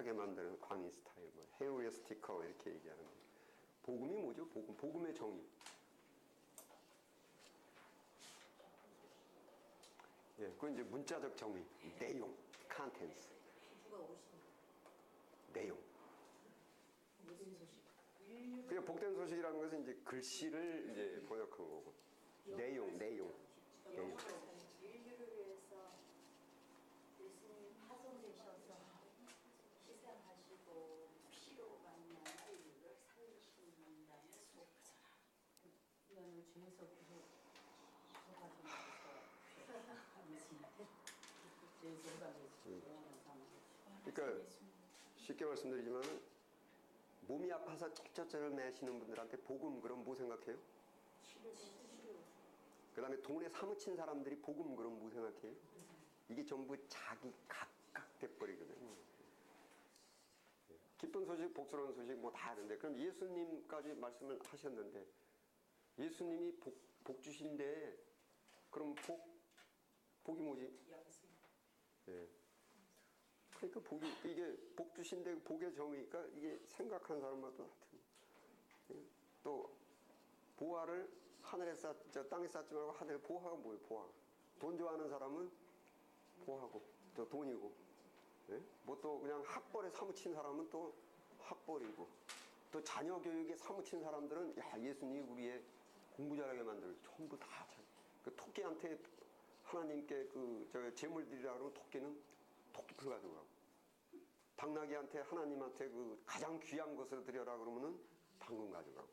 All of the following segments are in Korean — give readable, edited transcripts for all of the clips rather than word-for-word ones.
만드는 광희 스타일, 뭐 헤어의 스티커 이렇게 얘기하는데, 복음이 뭐죠? 복음의 정의. 예, 그건 이제 문자적 정의, 내용, 컨텐츠. 내용. 그냥 복된 소식이라는 것은 이제 글씨를 이제 번역한 거고, 내용. 인류를 위해서 예수님 파송되셔서 희생하시고 피로 만난 인류를 살리신다는 소리잖아. 이거는 주에서 그러니까 쉽게 말씀드리지만 몸이 아파서 쩔쩔쩔 매시는 분들한테 복음 그럼 뭐 생각해요? 그 다음에 돈에 사무친 사람들이 복음 그럼 뭐 생각해요? 이게 전부 자기 각각 돼버리거든요. 기쁜 소식, 복스러운 소식 뭐 다 하는데, 그럼 예수님까지 말씀을 하셨는데, 예수님이 복 주신데, 그럼 복이 뭐지? 예. 그러니까 이게 복 주신데 복의 정의니까 이게 생각하는 사람마다 같은. 예. 또 보화를 하늘에 땅에 쌓지 말고 하늘에 보화가 뭐예요? 보화. 돈 좋아하는 사람은 보화고, 또 돈이고. 예? 뭐 또 그냥 학벌에 사무친 사람은 또 학벌이고, 또 자녀 교육에 사무친 사람들은 야 예수님이 우리의 공부 잘하게 만들 전부 다 그 토끼한테 하나님께 저 재물 드리라 그러면 토끼는 토끼풀 가지고 가고, 당나귀한테 하나님한테 가장 귀한 것을 드려라 그러면은 당근 가져가고,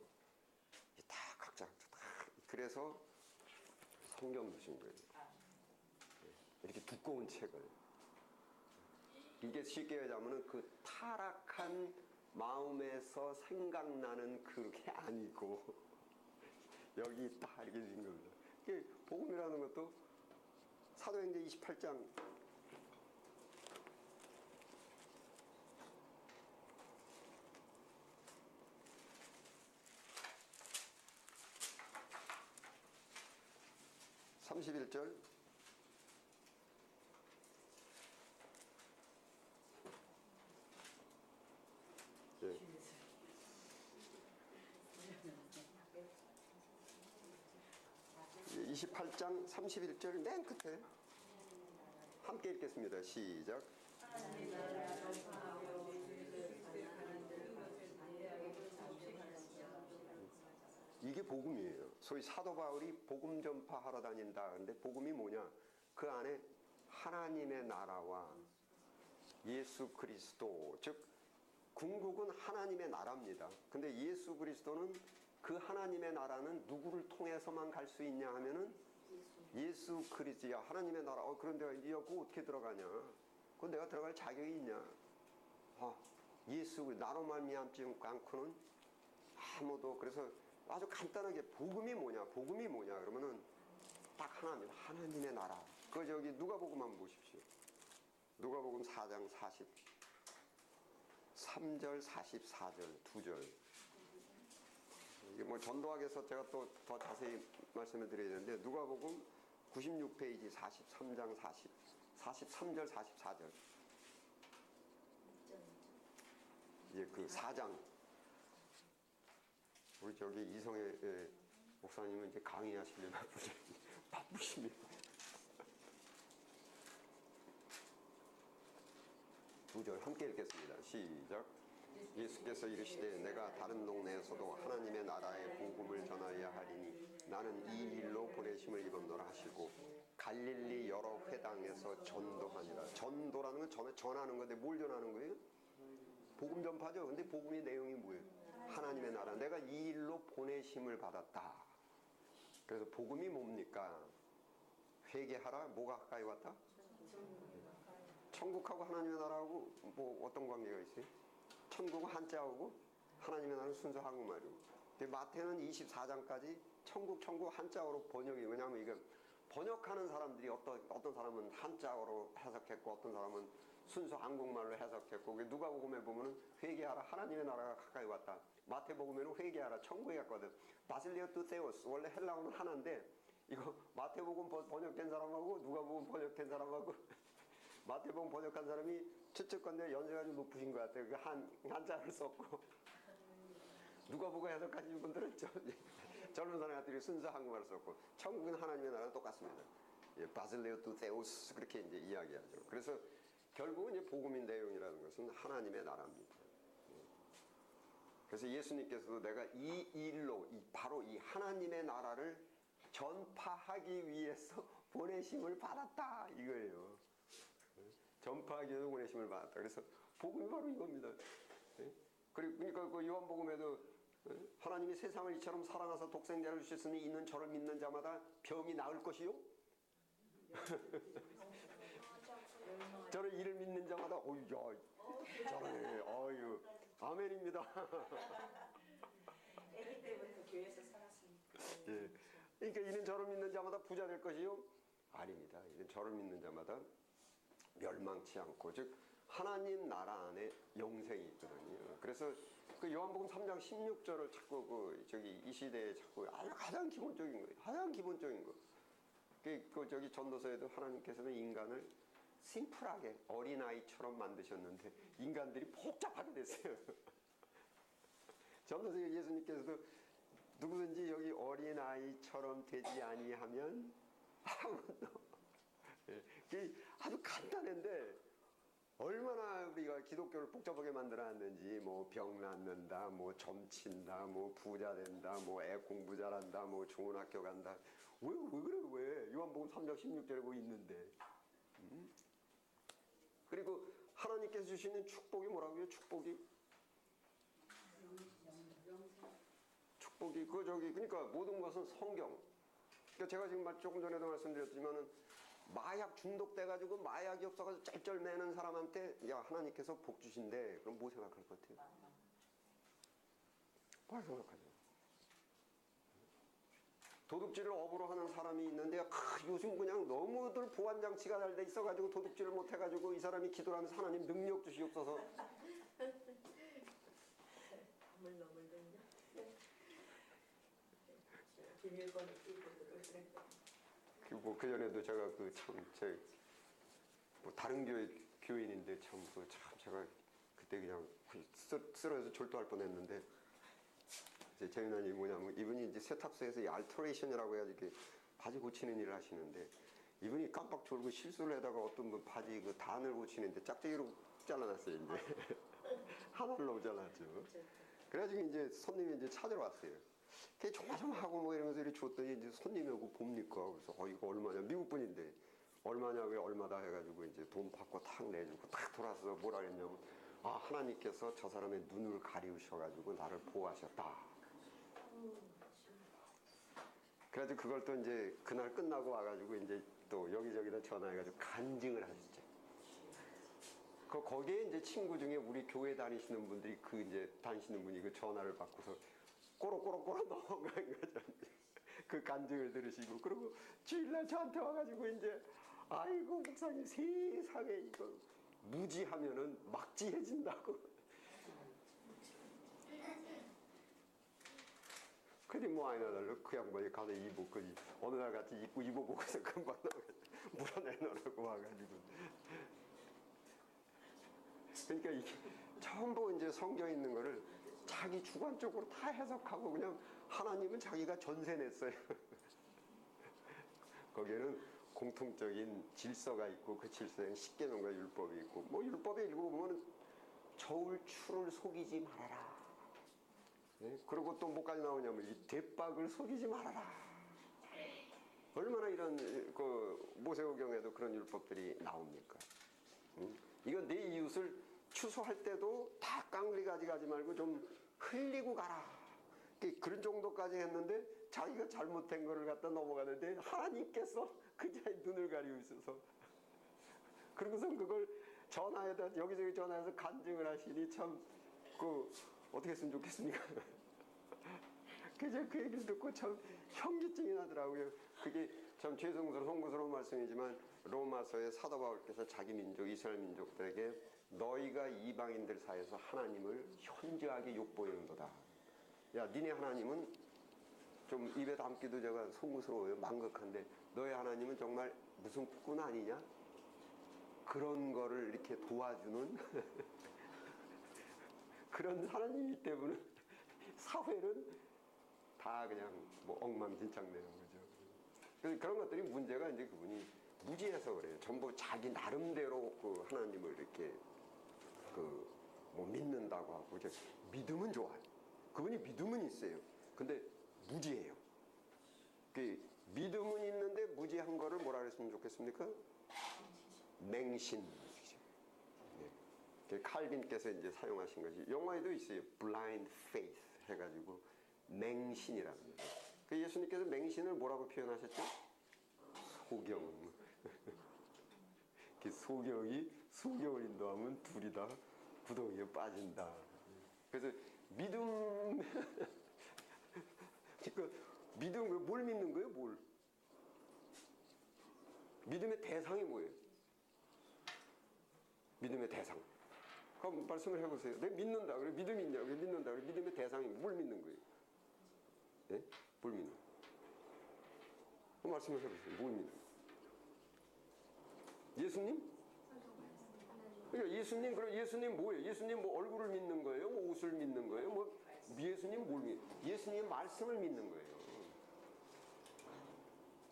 다 각자 다. 그래서 성경 주신 거예요. 이렇게 두꺼운 책을. 이게 쉽게 얘기하면 그 타락한 마음에서 생각나는 그게 아니고 여기 있다 이렇게 된 겁니다. 이게 복음이라는 것도 사도행전 28장 31절. 네. 28장 31절 맨 끝에 함께 읽겠습니다. 시작. 이게 복음이에요. 소위 사도 바울이 복음 전파하러 다닌다. 근데 복음이 뭐냐? 그 안에 하나님의 나라와 예수 그리스도, 즉 궁극은 하나님의 나라입니다. 근데 예수 그리스도는 그 하나님의 나라는 누구를 통해서만 갈 수 있냐 하면은 예수 그리스도야. 하나님의 나라. 그런데 그거 어떻게 들어가냐? 그건 내가 들어갈 자격이 있냐? 예수 나로 말미암지 않고는 아무도. 그래서 아주 간단하게 복음이 뭐냐? 그러면은 딱 하나입니다. 하나님의 나라. 저기 누가복음 한번 보십시오. 누가복음 4장 43절 44절 2절. 이게 뭐 전도학에서 제가 또 더 자세히 말씀을 드려야 되는데, 누가복음 96페이지 43장 43절 44절. 예, 그 4장. 우리 저기 이성의 목사님은 이제 강의하시려면 바쁘십니다. 2절 함께 읽겠습니다. 시작. 예수께서 이르시되 내가 다른 동네에서도 하나님의 나라의 복음을 전하여야 하리니 나는 이 일로 보내심을 입었노라 하시고 갈릴리 여러 회당에서 전도하니라. 전도라는 건 전하는 건데 뭘 전하는 거예요? 복음 전파죠. 근데 복음의 내용이 뭐예요? 하나님의 나라. 내가 이 일로 보내심을 받았다. 그래서 복음이 뭡니까? 회개하라. 뭐가 가까이 왔다? 천국하고 하나님의 나라하고 뭐 어떤 관계가 있어요? 천국은 한자하고 하나님의 나라는 순수 한국말이고. 근데 마태는 24장까지 천국 한자어로 번역이. 왜냐하면 이건 번역하는 사람들이 어떤 사람은 한자어로 해석했고 어떤 사람은 순수 한국말로 해석했고. 누가복음에 보면은 회개하라. 하나님의 나라가 가까이 왔다. 마태복음에는 회개하라. 천국에 갔거든. 바실리오 투세오스. 원래 헬라어는 하나인데 이거 마태복음 번역된 사람하고 누가복음 번역된 사람하고 마태복음 번역한 사람이 추측건데 연세가 좀 높으신 것 같아요. 그 한자를 썼고 누가복음 해석하시는 분들은 젊은 사람들이 순수 한국말을 썼고 천국은 하나님의 나라랑 똑같습니다. 예, 바실레오 두 세우스 그렇게 이제 이야기하죠. 그래서 결국은 이제 복음인 내용이라는 것은 하나님의 나라입니다. 그래서 예수님께서도 내가 이 일로 바로 이 하나님의 나라를 전파하기 위해서 보내심을 받았다 이거예요. 전파하기 위해서 보내심을 받았다. 그래서 복음이 바로 이겁니다. 그러니까 그 요한복음에도 하나님이 세상을 이처럼 사랑하사 독생자를 주셨으니 이는 저를 믿는 자마다 병이 나을 것이요. 저를 이를 믿는 자마다 어이야 잘하네. 어유 아멘입니다. 아기 때부터 교회에서 살았으니까. 예. 그러니까 이는 저를 믿는 자마다 부자 될 것이요? 아닙니다. 이는 저를 믿는 자마다 멸망치 않고 즉 하나님 나라 안에 영생이 있거든요. 그래서 그 요한복음 3장 16절을 자꾸 이 시대에 자꾸 가장 기본적인 거예요. 가장 기본적인 거. 저기 전도서에도 하나님께서는 인간을 심플하게 어린아이처럼 만드셨는데 인간들이 복잡하게 됐어요. 전도서에 예수님께서도 누구든지 여기 어린아이처럼 되지 아니하면 아무도 아주 간단한데 얼마나 우리가 기독교를 복잡하게 만들어놨는지 뭐 병 낫는다 뭐 점친다 뭐 부자 된다 뭐 애 공부 잘한다 뭐 좋은 학교 간다 왜 그래 왜 요한복음 3장 16절에 뭐 있는데 그리고 하나님께서 주시는 축복이 뭐라고요? 축복이 그러니까 모든 것은 성경. 그러니까 제가 지금 조금 전에도 말씀드렸지만은 마약 중독돼가지고 마약이 없어가지고 쩔쩔매는 사람한테 야 하나님께서 복 주신대. 그럼 뭐 생각할 것 같아요? 뭘 생각하죠? 도둑질을 업으로 하는 사람이 있는데 요즘 그냥 너무들 보안장치가 잘 돼 있어가지고 도둑질을 못해가지고 이 사람이 기도를 하면서 하나님 능력 주시옵소서. 그 전에도 제가 뭐 다른 교인인데 참 제가 그때 그냥 쓰러져서 졸도할 뻔했는데 이제 재미난 일이 뭐냐면 이분이 이제 세탁소에서 이 알터레이션이라고 해야지 이렇게 바지 고치는 일을 하시는데 이분이 깜빡 졸고 실수를 하다가 어떤 분 바지 그 단을 고치는데 짝짝이로 잘라놨어요 이제 하나를 너무 잘랐죠. 그래가지고 이제 손님이 이제 찾으러 왔어요. 걔 조마조마하고 뭐 이러면서 이렇게 줬더니 이제 손님이 오고 봅니까? 그래서 이거 얼마냐? 미국 분인데 얼마냐? 왜 얼마다 해가지고 이제 돈 받고 탁 내주고 탁 돌아서 뭐라 그랬냐면 하나님께서 저 사람의 눈을 가리우셔가지고 나를 보호하셨다. 그래가지고 그걸 또 이제 그날 끝나고 와가지고 이제 또 여기저기다 전화해가지고 간증을 하셨죠. 거기에 이제 친구 중에 우리 교회 다니시는 분들이 이제 다니시는 분이 그 전화를 받고서 꼬록꼬록꼬록 넘어간 거죠. 그 간증을 들으시고 그리고 주일날 저한테 와가지고 이제 아이고 목사님 세상에 이거 무지하면은 막지해진다고. 그리 뭐 아니나 달라 그 양반이 가서 입고 어느 날 같이 입어보고서 금방 물어내놓으라고 와가지고. 그러니까 이게 전부 이제 성경에 있는 거를 자기 주관적으로 다 해석하고 그냥 하나님은 자기가 전세 냈어요. 거기에는 공통적인 질서가 있고 그 질서에는 십계명과 율법이 있고 뭐 율법에 읽어보면 저울 추를 속이지 말아라. 네? 그리고 또 뭐까지 나오냐면 이 대박을 속이지 말아라. 얼마나 이런 그 모세오경에도 그런 율법들이 나옵니까? 이건 내 이웃을 추수할 때도 다 깡그리 가지 말고 좀 흘리고 가라. 그런 정도까지 했는데 자기가 잘못된 거를 갖다 넘어가는데 하나님께서 그자의 눈을 가리고 있어서 그러고선 그걸 전화에다 여기저기 전화해서 간증을 하시니 참 어떻게 했으면 좋겠습니까? 그래서 그 얘기를 듣고 참 현기증이 나더라고요. 그게 참 송구스러운 말씀이지만 로마서의 사도 바울께서 자기 민족 이스라엘 민족들에게 너희가 이방인들 사이에서 하나님을 현저하게 욕보이는도다. 야 니네 하나님은 좀 입에 담기도 제가 송구스러워요. 망극한데 너희 하나님은 정말 무슨 꾼 아니냐? 그런 거를 이렇게 도와주는 그런 하나님이기 때문에 사회는 다 그냥 뭐 엉망진창되는 거죠. 그래서 그런 것들이 문제가 이제 그분이 무지해서 그래요. 전부 자기 나름대로 그 하나님을 이렇게 그 뭐 믿는다고 하고 이제 믿음은 좋아요. 그분이 믿음은 있어요. 근데 무지해요. 그 믿음은 있는데 무지한 거를 뭐라 그랬으면 좋겠습니까? 맹신. 네. 칼빈께서 이제 사용하신 것이 영화에도 있어요. blind faith 해가지고 맹신이라는 거예요. 그 예수님께서 맹신을 뭐라고 표현하셨죠? 소경. 그 소경이 수경을 인도하면 둘이 다 구덩이에 빠진다. 그래서 믿음 그러니까 믿음 뭘 믿는 거예요? 뭘? 믿음의 대상이 뭐예요? 믿음의 대상. 그럼 말씀을 해보세요. 내가 믿는다. 그래 믿음이 있냐? 그래 믿는다. 그래 믿음의 대상이 뭘 믿는 거예요? 네? 뭘 믿는 거예요? 그럼 말씀을 해보세요. 뭘 믿는 거예요? 예수님? 그러니까 예수님, 그럼 예수님 뭐예요? 예수님 뭐 얼굴을 믿는 거예요? 뭐 옷을 믿는 거예요? 뭐 예수님 뭘 믿는 거예요? 예수님의 말씀을 믿는 거예요.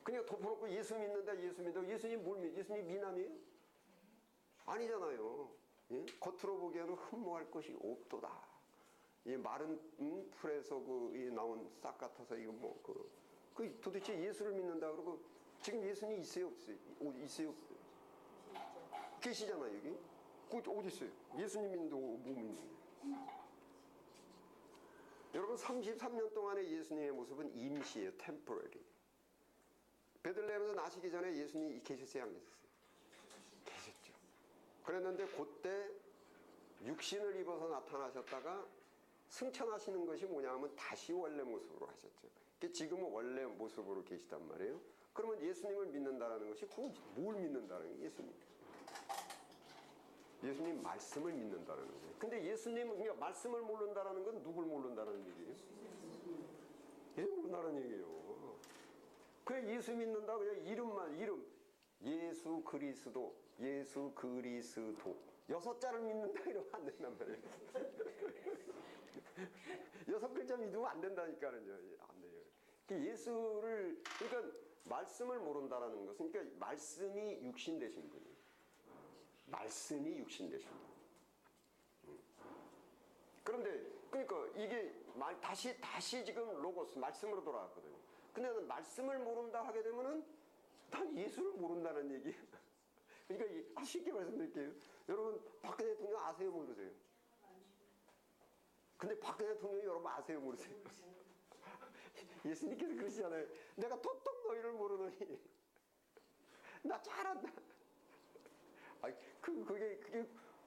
그냥 덮어놓고 예수 믿는다, 예수 믿는다. 예수님 뭘 믿어요? 예수님 미남이에요? 아니잖아요. 예? 겉으로 보기에는 흠모할 것이 없도다. 이 마른 풀에서 그 나온 싹 같아서 이거 뭐 그 도대체 예수를 믿는다 그러고 지금 예수님 있어요, 없어요? 있어요, 없어요? 계시잖아요, 여기. 그 어디 있어요? 예수님 믿는데 뭐 믿는 거예요? 여러분 33년 동안의 예수님의 모습은 임시예요, temporary. 베들레헴에서 나시기 전에 예수님이 계셨어요, 안 계셨어요? 계셨죠. 그랬는데 그때 육신을 입어서 나타나셨다가 승천하시는 것이 뭐냐면 다시 원래 모습으로 하셨죠. 지금은 원래 모습으로 계시단 말이에요. 그러면 예수님을 믿는다라는 것이 뭘 믿는다는 거예요? 예수님 말씀을 믿는다는 거예요. 근데 예수님은 그냥 말씀을 모른다라는 건 누굴 모른다는 얘기예요? 예수 모른다는 얘기예요. 그냥 예수 믿는다 그냥 이름 예수 그리스도 6자를 믿는다 이러면 안 된단 말이에요. 6글자 믿으면 안 된다니까요. 안 돼요. 예수를 그러니까 말씀을 모른다라는 것은 그러니까 말씀이 육신 되신 분이에요. 말씀이 육신 되신 분. 그런데 그러니까 이게 다시 지금 로고스 말씀으로 돌아왔거든요. 근데 말씀을 모른다 하게 되면은 난 예수를 모른다는 얘기예요. 그러니까 쉽게 말씀드릴게요. 여러분 박근혜 대통령 아세요, 모르세요? 근데 박근혜 대통령이 여러분 아세요, 모르세요? 예수님께서 그러시잖아요. 내가 도통 너희를 모르노니 나 잘한다. 아니 그게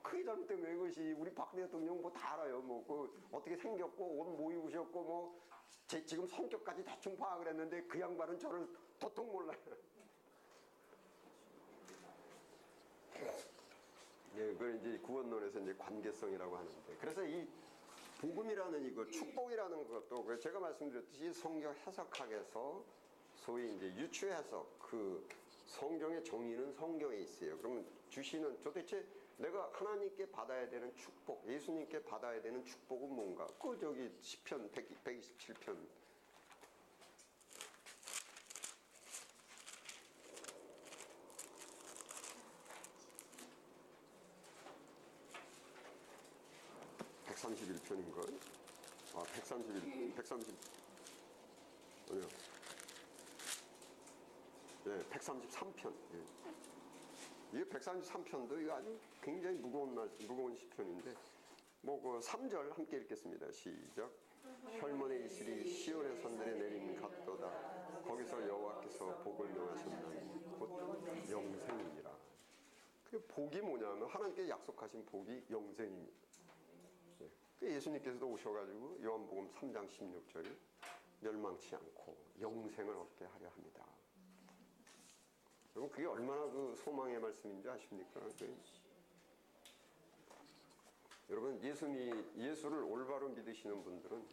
크게 잘못된 거예요. 그것이 우리 박근혜 대통령 뭐 다 알아요. 뭐 어떻게 생겼고 옷 뭐 입으셨고 뭐 제 지금 성격까지 대충 파악을 했는데 그 양반은 저를 도통 몰라요. 예, 그걸 이제 구원론에서 이제 관계성이라고 하는데, 그래서 이 복음이라는 이거 축복이라는 것도 제가 말씀드렸듯이 성경 해석학에서 소위 이제 유추 해석, 그 성경의 정의는 성경에 있어요. 그러면 주시는 도대체 내가 하나님께 받아야 되는 축복, 예수님께 받아야 되는 축복은 뭔가? 그 저기 시편 127편. (131편인걸) 아, 133편. 예. 이게 133편도 이거 아주 굉장히 무거운 시편인데, 뭐, 그 3절 함께 읽겠습니다. 시작. 혈문의 이슬이 시온의 산들에 내린 같도다. 거기서 여호와께서 복을 명하셨나니 곧 영생이니라. 그 복이 뭐냐면 하나님께 약속하신 복이 영생입니다. 예수님께서도 오셔가지고 요한복음 3장 16절에 멸망치 않고 영생을 얻게 하려 합니다. 여러분 그게 얼마나 그 소망의 말씀인지 아십니까? 여러분 예수를 올바로 믿으시는 분들은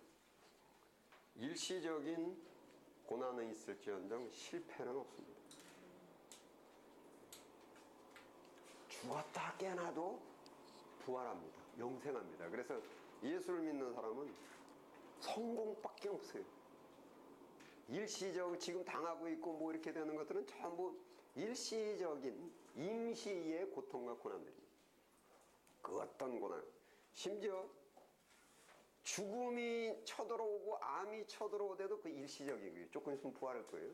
일시적인 고난은 있을지언정 실패는 없습니다. 죽었다 깨나도 부활합니다. 영생합니다. 그래서 예수를 믿는 사람은 성공밖에 없어요. 일시적 지금 당하고 있고 뭐 이렇게 되는 것들은 전부 일시적인 임시의 고통과 고난들입니다. 그 어떤 고난, 심지어 죽음이 쳐들어오고 암이 쳐들어오대도 그 일시적인 거예요. 조금 있으면 부활할 거예요.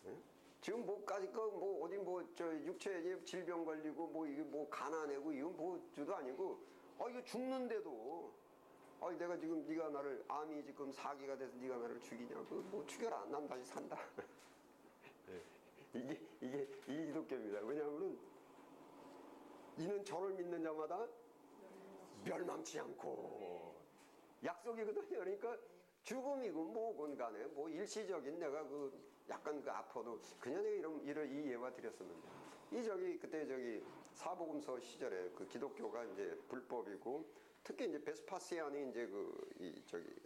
네? 지금 뭐까지 뭐 어디 뭐 저 육체에 질병 걸리고 뭐 이게 뭐 가난하고 이건 뭐 저도 아니고 이거 죽는데도 내가 지금 네가 나를 암이 지금 4기가 돼서 네가 나를 죽이냐고 뭐 죽여라 난 다시 산다. 이게 기독교입니다. 왜냐하면은 이는 저를 믿는 자마다 멸망치 않고 약속이거든요. 그러니까 죽음이고 뭐건 간에 뭐 일시적인 내가 그 약간 그 아파도 그냥 내가 이런 이 예화 드렸었는데 그때 사복음서 시절에 그 기독교가 이제 불법이고 특히 이제 베스파시안이 이제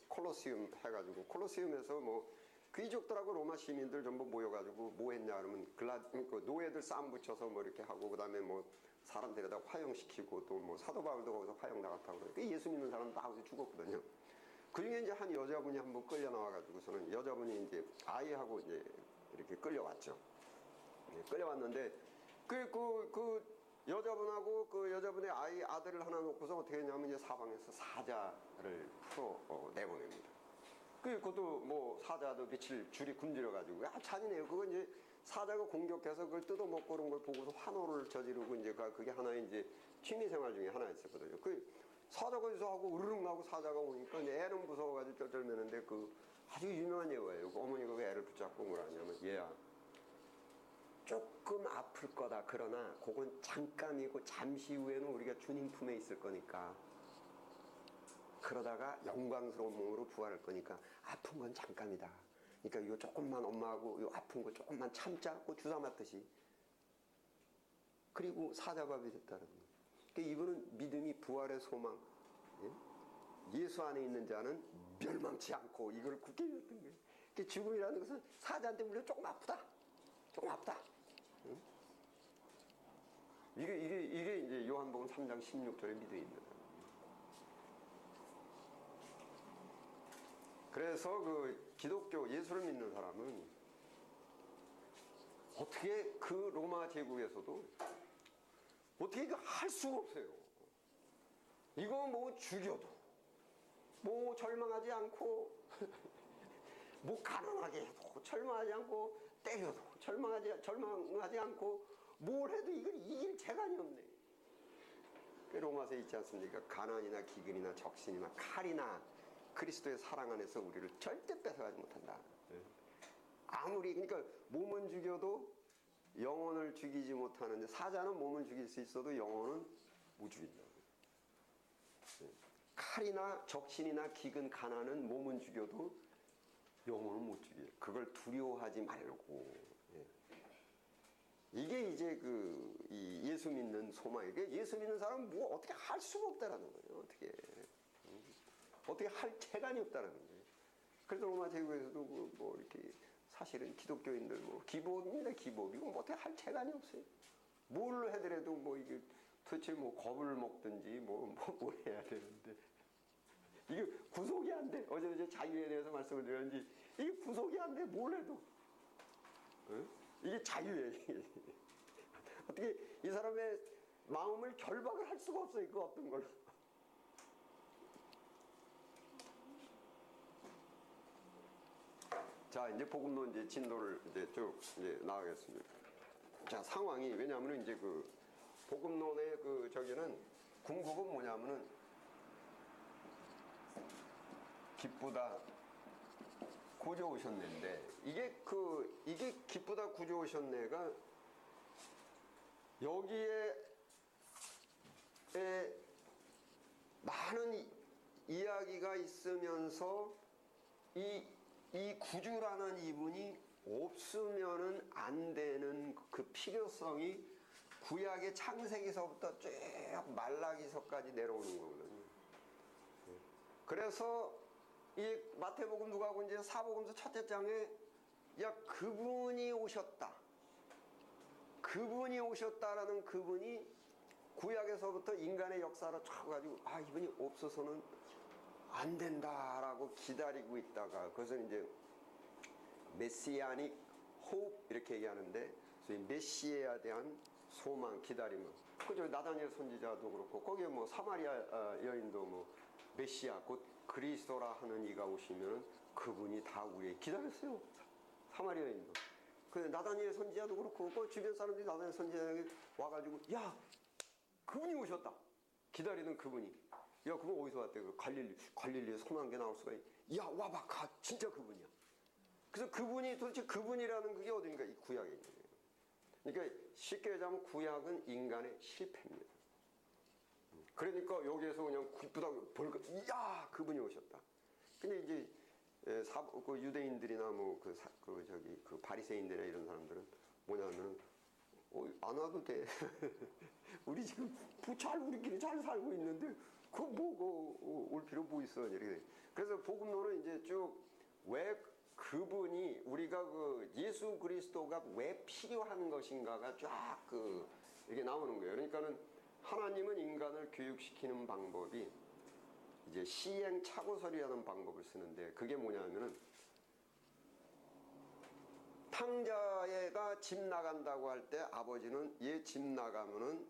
콜로세움 해가지고 콜로세움에서 뭐 귀족들하고 로마 시민들 전부 모여가지고 뭐 했냐 그러면 그 노예들 싸움 붙여서 뭐 이렇게 하고 그다음에 뭐 사람 데려다 화형시키고 또 뭐 사도 바울도 거기서 화형 나갔다고 그러니까 예수 믿는 사람 다 거기서 죽었거든요. 그 중에 이제 한 여자분이 한번 끌려 나와가지고서는 여자분이 이제 아이하고 이제 이렇게 끌려왔죠. 끌려왔는데 그 여자분하고 그 여자분의 아들을 하나 놓고서 어떻게 했냐면 이제 사방에서 사자를 풀어 내보냅니다. 그것도 뭐 사자도 며칠 줄이 굶주려가지고 잔인해요. 그거 이제 사자가 공격해서 그걸 뜯어먹고 그런 걸 보고서 환호를 저지르고 이제 그게 하나의 이제 취미생활 중에 하나였었거든요. 그 사자가 여기서 하고 으르륵 나고 사자가 오니까 애는 무서워가지고 쩔쩔매는데 그 아주 유명한 예화예요. 그 어머니가 왜 애를 붙잡고 뭐라 하냐면 얘야 조금 아플 거다. 그러나 그건 잠깐이고 잠시 후에는 우리가 주님 품에 있을 거니까 그러다가 영광스러운 몸으로 부활할 거니까 아픈 건 잠깐이다. 그러니까 이거 조금만 엄마하고 이 아픈 거 조금만 참자. 그 주사 맞듯이. 그리고 사자밥이 됐다는 거예요. 그러니까 이분은 믿음이 부활의 소망. 예수 안에 있는 자는 멸망치 않고 이걸 굳게 믿었던 거예요. 그러니까 죽음이라는 것은 사자한테 물려 조금 아프다. 조금 아프다. 응? 이게 이제 요한복음 3장 16절에 믿음이 있는 거예요. 그래서 그 기독교 예수를 믿는 사람은 어떻게 그 로마 제국에서도 어떻게 이거 할 수가 없어요. 이거 뭐 죽여도 뭐 절망하지 않고 뭐 가난하게 해도 절망하지 않고 때려도 절망하지 않고 뭘 해도 이걸 이길 재간이 없네. 그 로마서에 있지 않습니까? 가난이나 기근이나 적신이나 칼이나 그리스도의 사랑 안에서 우리를 절대 뺏어가지 못한다. 아무리 그러니까 몸은 죽여도 영혼을 죽이지 못하는데 사자는 몸을 죽일 수 있어도 영혼은 못 죽인다. 칼이나 적신이나 기근 가난은 몸은 죽여도 영혼을 못 죽여요. 그걸 두려워하지 말고. 이게 이제 이 예수 믿는 소망이에요. 예수 믿는 사람은 뭐 어떻게 할 수가 없다라는 거예요. 어떻게 할 재간이 없다는 거예요. 그래서 로마 제국에서도 뭐 이렇게 사실은 기독교인들 뭐 기복입니다. 기복. 이거 뭐 어떻게 할 재간이 없어요. 뭘 해더라도 뭐 이게 도대체 뭐 겁을 먹든지 뭘 해야 되는데 이게 구속이 안 돼. 어제 이제 자유에 대해서 말씀을 드렸는지 이게 구속이 안 돼. 뭘 해도. 이게 자유예요. 어떻게 이 사람의 마음을 결박을 할 수가 없어요. 그 어떤 걸. 자, 이제 복음론 이제 진도를 이제 쭉 이제 나가겠습니다. 자, 상황이 왜냐하면 이제 그 복음론의 그 저기는 궁극은 뭐냐면은 기쁘다 구조 오셨네인데 이게 기쁘다 구조 오셨네가 여기에 많은 이야기가 있으면서 이 구주라는 이분이 없으면은 안 되는 그 필요성이 구약의 창세기서부터 쭉 말라기서까지 내려오는 거거든요. 그래서 이 마태복음 누가복음 이제 사복음서 첫째 장에 그분이 오셨다. 그분이 오셨다라는 그분이 구약에서부터 인간의 역사로 쳐가지고 이분이 없어서는 안 된다라고 기다리고 있다가 그것은 이제 메시아닉 호흡 이렇게 얘기하는데 소위 메시아에 대한 소망 기다림은 그죠. 나다니엘 선지자도 그렇고 거기에 뭐 사마리아 여인도 뭐 메시아 곧 그리스도라 하는 이가 오시면 그분이 다 우리의 기다렸어요. 사마리아 여인도. 그 나다니엘 선지자도 그렇고 그 주변 사람들이 나다니엘 선지자에게 와가지고 야 그분이 오셨다. 기다리는 그분이. 야 그분 어디서 왔대? 갈릴리에 손한 개 나올 수가 있. 야 와봐 가 진짜 그분이야. 그래서 그분이 도대체 그분이라는 그게 어딘가 이 구약에 있는 거예요. 그러니까 쉽게 얘기하면 구약은 인간의 실패입니다. 그러니까 여기에서 그냥 굿부다고 볼까 야 그분이 오셨다. 근데 이제 그 유대인들이나 뭐 그 바리새인들이나 이런 사람들은 뭐냐면 안 와도 돼. 우리 지금 우리끼리 잘 살고 있는데 올 필요 뭐 있어 이렇게. 그래서 복음론은 이제 쭉 왜 그분이 우리가 그 예수 그리스도가 왜 필요한 것인가가 쫙 이게 나오는 거예요. 그러니까는 하나님은 인간을 교육시키는 방법이 이제 시행착오설이라는 방법을 쓰는데 그게 뭐냐면은 탕자애가 집 나간다고 할 때 아버지는 얘 집 나가면은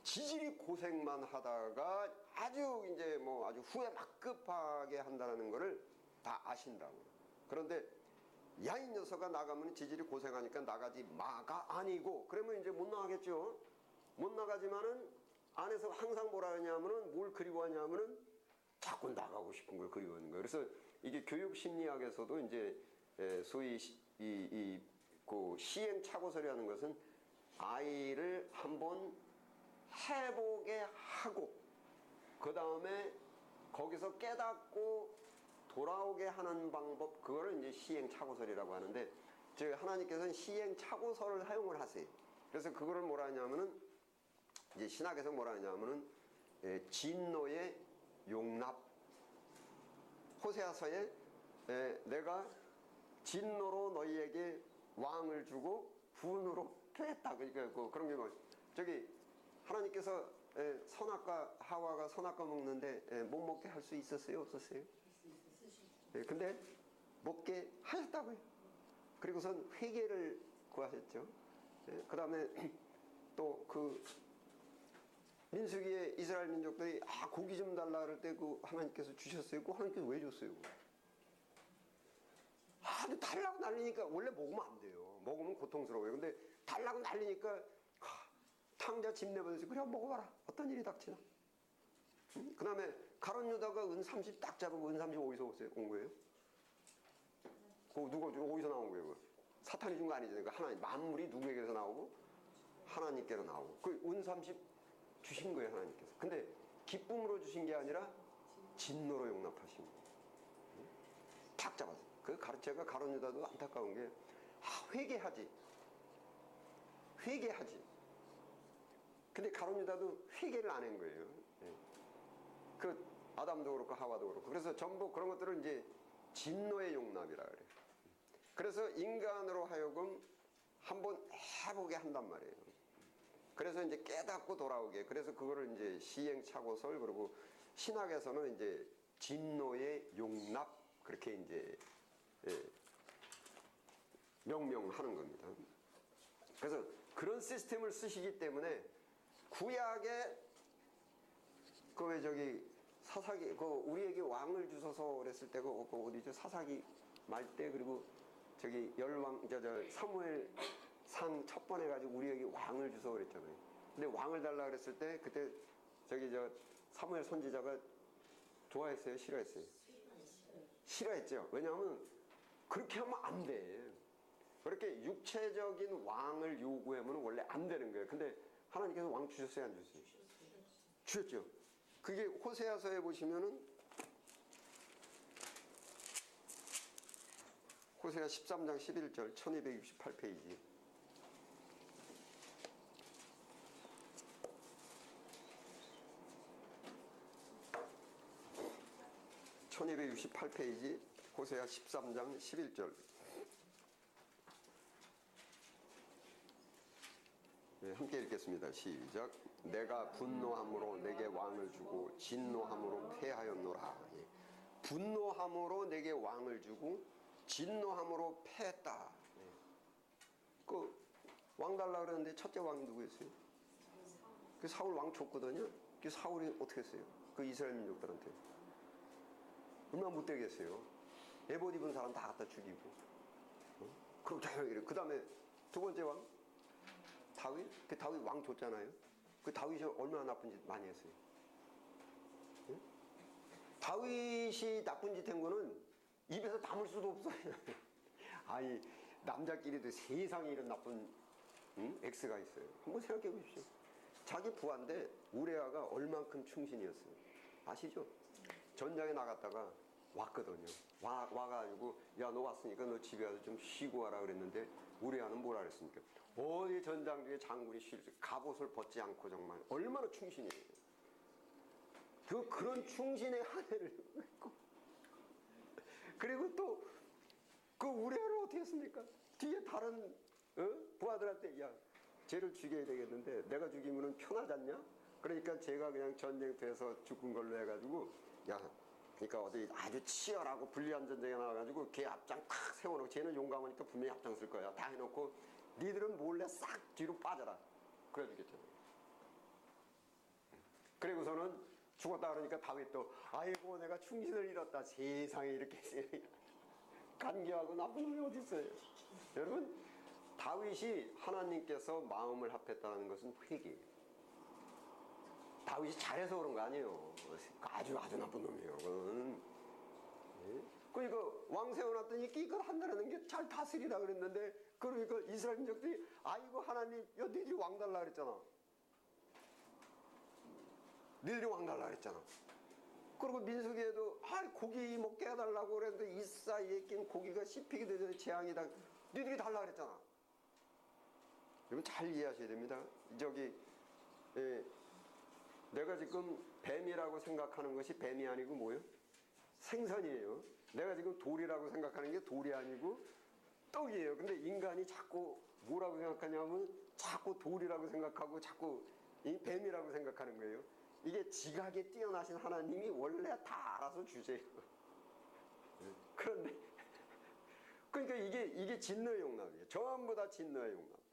지질이 고생만 하다가 아주 이제 뭐 아주 후회 막급하게 한다는 거를 다 아신다고. 그런데 야 이 녀석아 나가면 지질이 고생하니까 나가지 마가 아니고 그러면 이제 못 나가겠죠. 못 나가지만은 안에서 항상 뭐라 하냐면은 뭘 그리워하냐면은 자꾸 나가고 싶은 걸 그리워하는 거예요. 그래서 이게 교육 심리학에서도 이제 소위 그 시행착오설이라는 것은 아이를 한번 해보게 하고 그 다음에 거기서 깨닫고 돌아오게 하는 방법 그거를 이제 시행착오설이라고 하는데 즉 하나님께서는 시행착오설을 사용을 하세요. 그래서 그거를 뭐라 하냐면은 이제 신학에서 뭐라 하냐면은 진노의 용납. 호세아서에 내가 진노로 너희에게 왕을 주고 분으로 패했다. 그러니까 그런 게 뭐 저기 하나님께서 선악과 하와가 선악과 먹는데 못 먹게 할 수 있었어요, 없었어요? 근데 먹게 하셨다고요. 그리고선 회개를 구하셨죠. 그 다음에 또 민수기에 이스라엘 민족들이 고기 좀 달라 그럴 때 하나님께서 주셨어요. 하나님께서 왜 줬어요? 근데 달라고 날리니까 원래 먹으면 안 돼요. 먹으면 고통스러워요. 근데 달라고 날리니까 탕자 집 내버려서 그래 먹어봐라. 어떤 일이 닥치나. 그 다음에 가룟 유다가 은 30 딱 잡은 은 30 어디서 온 거예요? 누가 어디서 나온 거예요? 사탄이 준 거 아니죠. 그러니까 하나님 만물이 누구에게서 나오고 하나님께로 나오고 은 30 주신 거예요 하나님께서. 근데 기쁨으로 주신 게 아니라 진노로 용납하신 거예요. 탁 잡아서. 제가 가룟 유다도 안타까운 게 회개하지. 근데 가룟 유다도 회개를 안 한 거예요. 아담도 그렇고 하와도 그렇고. 그래서 전부 그런 것들을 이제 진노의 용납이라 그래요. 그래서 인간으로 하여금 한번 해보게 한단 말이에요. 그래서 이제 깨닫고 돌아오게. 그래서 그거를 이제 시행착오설 그리고 신학에서는 이제 진노의 용납 그렇게 이제 명명하는 겁니다. 그래서 그런 시스템을 쓰시기 때문에 구약에 사사기 우리에게 왕을 주소서 그랬을 때 어디죠? 사사기 말때 그리고 열왕 사무엘상 첫 번 해가지고 우리에게 왕을 주소 그랬잖아요. 근데 왕을 달라 그랬을 때 그때 사무엘 선지자가 좋아했어요? 싫어했어요? 싫어했죠. 왜냐하면 그렇게 하면 안 돼. 그렇게 육체적인 왕을 요구하면 원래 안 되는 거예요. 근데 하나님께서 왕 주셨어요, 안 주셨어요? 주셨죠. 그게 호세아서에 보시면은 호세아 13장 11절 1268페이지. (1268페이지) 호세아 13장 11절. 함께 읽겠습니다. 시작. 내가 분노함으로 내게 왕을 주고 진노함으로 패하였노라. 예. 분노함으로 내게 왕을 주고 진노함으로 패했다. 예. 그 왕 달라 그랬는데 첫째 왕이 누구였어요? 그 사울 왕 줬거든요. 그 사울이 어떻게 했어요? 그 이스라엘 민족들한테 얼마나 못되겠어요. 에봇 입은 사람 다 갖다 죽이고. 그 다음에 두 번째 왕 다윗? 그 다윗 왕 줬잖아요. 그 다윗이 얼마나 나쁜 짓 많이 했어요. 응? 다윗이 나쁜 짓 한 거는 입에서 담을 수도 없어요. 아니 남자끼리도 세상에 이런 나쁜 X가 있어요. 한번 생각해 보십시오. 자기 부하인데 우레아가 얼만큼 충신이었어요. 아시죠? 전장에 나갔다가 왔거든요. 와가지고 야 너 왔으니까 너 집에 가서 좀 쉬고 와라 그랬는데 우레아는 뭐라 그랬습니까? 어디 전장 중에 장군이 쉴 수 갑옷을 벗지 않고 정말 얼마나 충신이에요. 그런 충신의 한 해를 그리고 또 그 우레아를 어떻게 했습니까? 뒤에 다른 부하들한테 야 쟤를 죽여야 되겠는데 내가 죽이면 편하지 않냐? 그러니까 제가 그냥 전쟁터에서 죽은 걸로 해가지고 야 그러니까 어디 아주 치열하고 불리한 전쟁에 나와가지고 걔 앞장 콱 세워놓고 쟤는 용감하니까 분명히 앞장 쓸 거야. 다 해놓고 니들은 몰래 싹 뒤로 빠져라. 그래 주겠잖아요. 그리고서는 죽었다 그러니까 다윗도 아이고 내가 충신을 잃었다. 세상에 이렇게 간교하고 나쁜 놈이 어디 있어요. 여러분 다윗이 하나님께서 마음을 합했다는 것은 회개예요. 다윗이 잘해서 그런 거 아니에요. 아주 나쁜 놈이에요. 그러니까 왕 세워놨더니 이걸 한다라는 게 잘 다스리라 그랬는데 그러니까 이스라엘 민족들이 아이고 하나님 야 너희들이 왕 달라 그랬잖아. 너희들이 왕 달라 그랬잖아. 그리고 민수기에도 고기 먹게 해달라고 그랬는데 이 사이에 낀 고기가 씹히게 되는 재앙이다. 너희들이 달라 그랬잖아. 여러분 잘 이해하셔야 됩니다. 내가 지금 뱀이라고 생각하는 것이 뱀이 아니고 뭐예요? 생선이에요. 내가 지금 돌이라고 생각하는 게 돌이 아니고 떡이에요. 근데 인간이 자꾸 뭐라고 생각하냐면 자꾸 돌이라고 생각하고 자꾸 뱀이라고 생각하는 거예요. 이게 지각에 뛰어나신 하나님이 원래 다 알아서 주세요. 그런데 그러니까 이게 진노의 용납이에요. 전부 다 진노의 용납.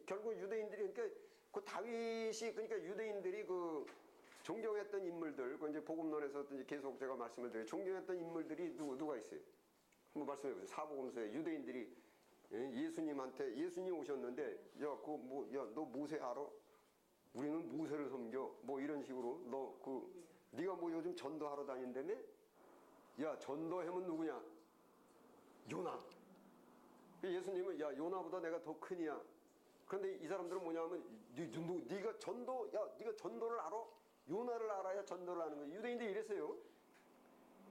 결국 유대인들이 그러니까 그 다윗이 그러니까 유대인들이 그 존경했던 인물들, 그 이제 복음론에서 이제 계속 제가 말씀을 드려요. 존경했던 인물들이 누가 있어요? 한번 말씀해 보세요. 사복음서에 유대인들이 예수님한테 예수님 오셨는데 너 모세 알아? 우리는 모세를 섬겨. 뭐 이런 식으로 네가 뭐 요즘 전도하러 다닌다며? 야 전도하면 누구냐? 요나. 예수님은 야 요나보다 내가 더 크니야. 그런데 이 사람들은 뭐냐면 네가 전도를 알아? 요나를 알아야 전도를 하는 거예요. 유대인들이 이랬어요.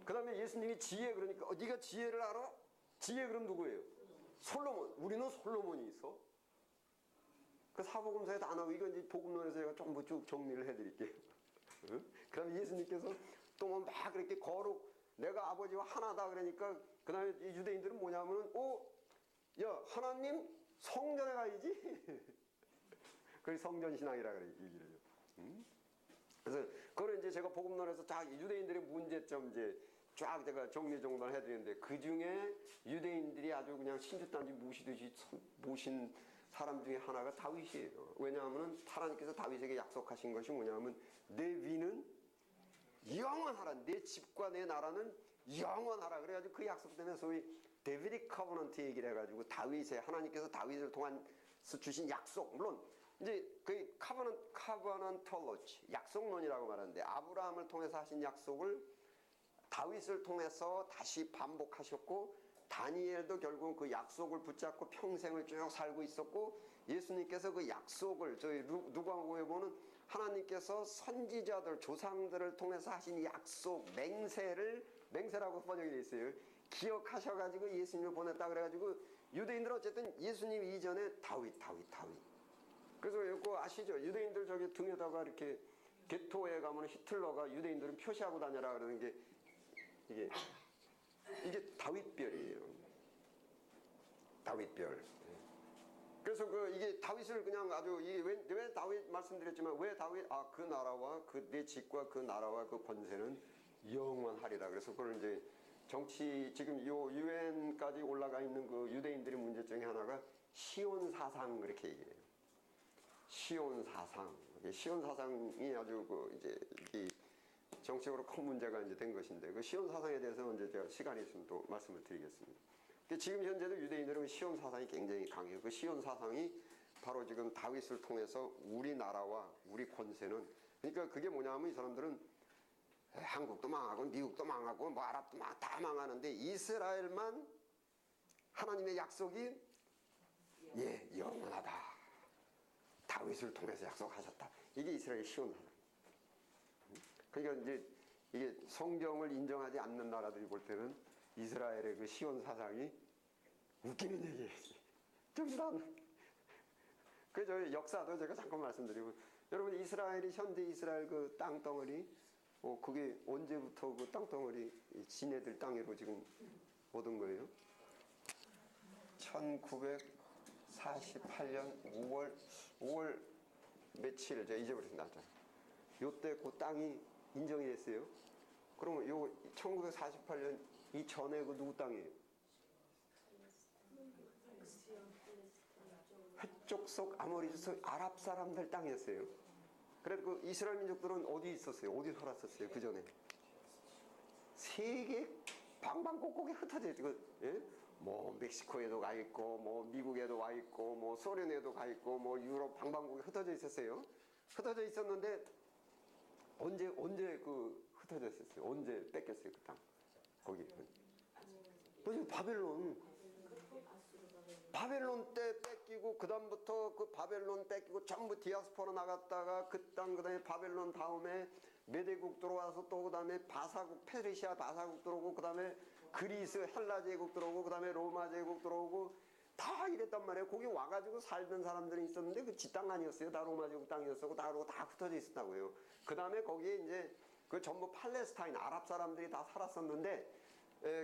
그 다음에 예수님이 지혜 그러니까 네가 지혜를 알아? 지혜 그럼 누구예요? 솔로몬. 우리는 솔로몬이 있어. 그 사복음서에 다 나오고 이건 이제 복음론에서 제가 좀 쭉 정리를 해드릴게요. 그 다음에 예수님께서 또 막 그렇게 거룩 내가 아버지와 하나다 그러니까 그 다음에 유대인들은 뭐냐면은 야 하나님 성전에 가야지. 그게 성전신앙이라 그래 얘기를 해요. 그래서 그걸 이제 제가 복음론에서 다 유대인들의 문제점 이제 쫙 제가 정리정돈을 해드리는데 그 중에 유대인들이 아주 그냥 신주단지 모시듯이 모신 사람 중에 하나가 다윗이에요. 왜냐하면 하나님께서 다윗에게 약속하신 것이 뭐냐면 내 위는 영원하라. 내 집과 내 나라는 영원하라. 그래가지고 그 약속 때문에 소위 데비딕 커버넌트 얘기를 해가지고 하나님께서 다윗을 통해서 주신 약속, 물론 이제 그 카버넌톨로지 약속론이라고 말하는데 아브라함을 통해서 하신 약속을 다윗을 통해서 다시 반복하셨고 다니엘도 결국 그 약속을 붙잡고 평생을 쭉 살고 있었고 예수님께서 그 약속을 저희 누가복음에 보면 하나님께서 선지자들 조상들을 통해서 하신 약속 맹세라고 번역이 되어 있어요. 기억하셔가지고 예수님을 보냈다 그래가지고 유대인들은 어쨌든 예수님 이전에 다윗. 그래서 이거 아시죠? 유대인들 저기 등에다가 이렇게 게토에 가면 히틀러가 유대인들은 표시하고 다녀라 그러는 게 이게 다윗별이에요. 다윗별. 그래서 이게 다윗을 그냥 아주 왜 다윗 말씀드렸지만 왜 다윗 그 나라와 내 집과 그 나라와 그 권세는 영원하리라. 그래서 그걸 이제 정치 지금 요 유엔까지 올라가 있는 그 유대인들의 문제점이 하나가 시온 사상 그렇게 얘기해요. 시온 사상. 시온 사상이 아주 이제 이 정치적으로 큰 문제가 이제 된 것인데 그 시온 사상에 대해서는 이제 제가 시간이 있으면 또 말씀을 드리겠습니다. 지금 현재도 유대인들은 시온 사상이 굉장히 강해요. 그 시온 사상이 바로 지금 다윗을 통해서 우리나라와 우리 권세는 그러니까 그게 뭐냐면 이 사람들은 한국도 망하고 미국도 망하고 뭐 아랍도 다 망하는데 이스라엘만 하나님의 약속이 영원하다. 다윗을 통해서 약속하셨다. 이게 이스라엘의 시온 사상. 그러니까 이제 이게 성경을 인정하지 않는 나라들이 볼 때는 이스라엘의 그 시온 사상이 웃기는 얘기예요. 정신안. 저 역사도 제가 잠깐 말씀드리고 여러분 이스라엘이 현재 이스라엘 그 땅덩어리 그게 언제부터 그 땅덩어리 지네들 땅으로 지금 얻은 거예요? 1948년 5월 며칠 제가 잊어버린 날짜. 요때 그 땅이 인정이 됐어요. 그러면 요 1948년 이전에 그 누구 땅이에요? 헷족 아모리 속 아랍 사람들 땅이었어요. 그래서 그 이스라엘 민족들은 어디 있었어요? 어디 살았었어요? 그 전에 세계 방방곡곡에 흩어져 있고, 뭐 멕시코에도 가 있고, 뭐 미국에도 와 있고, 뭐 소련에도 가 있고, 뭐 유럽 방방곡곡에 흩어져 있었어요. 흩어져 있었는데 언제 흩어져 있었어요? 언제 뺏겼어요 그 땅? 거기 무슨 바벨론 때 뺏기고 그 다음부터 그 바벨론 뺏기고 전부 디아스포라 나갔다가 그 땅 그다음에 바벨론 다음에 메대국 들어와서 또 그다음에 바사국 페르시아 바사국 들어오고 그다음에 그리스 헬라 제국 들어오고 그다음에 로마 제국 들어오고 다 이랬단 말이에요. 거기 와가지고 살던 사람들이 있었는데 그 지 땅 아니었어요. 다 로마 제국 땅이었고 다 흩어져 있었다고요. 그 다음에 거기에 이제 그 전부 팔레스타인 아랍 사람들이 다 살았었는데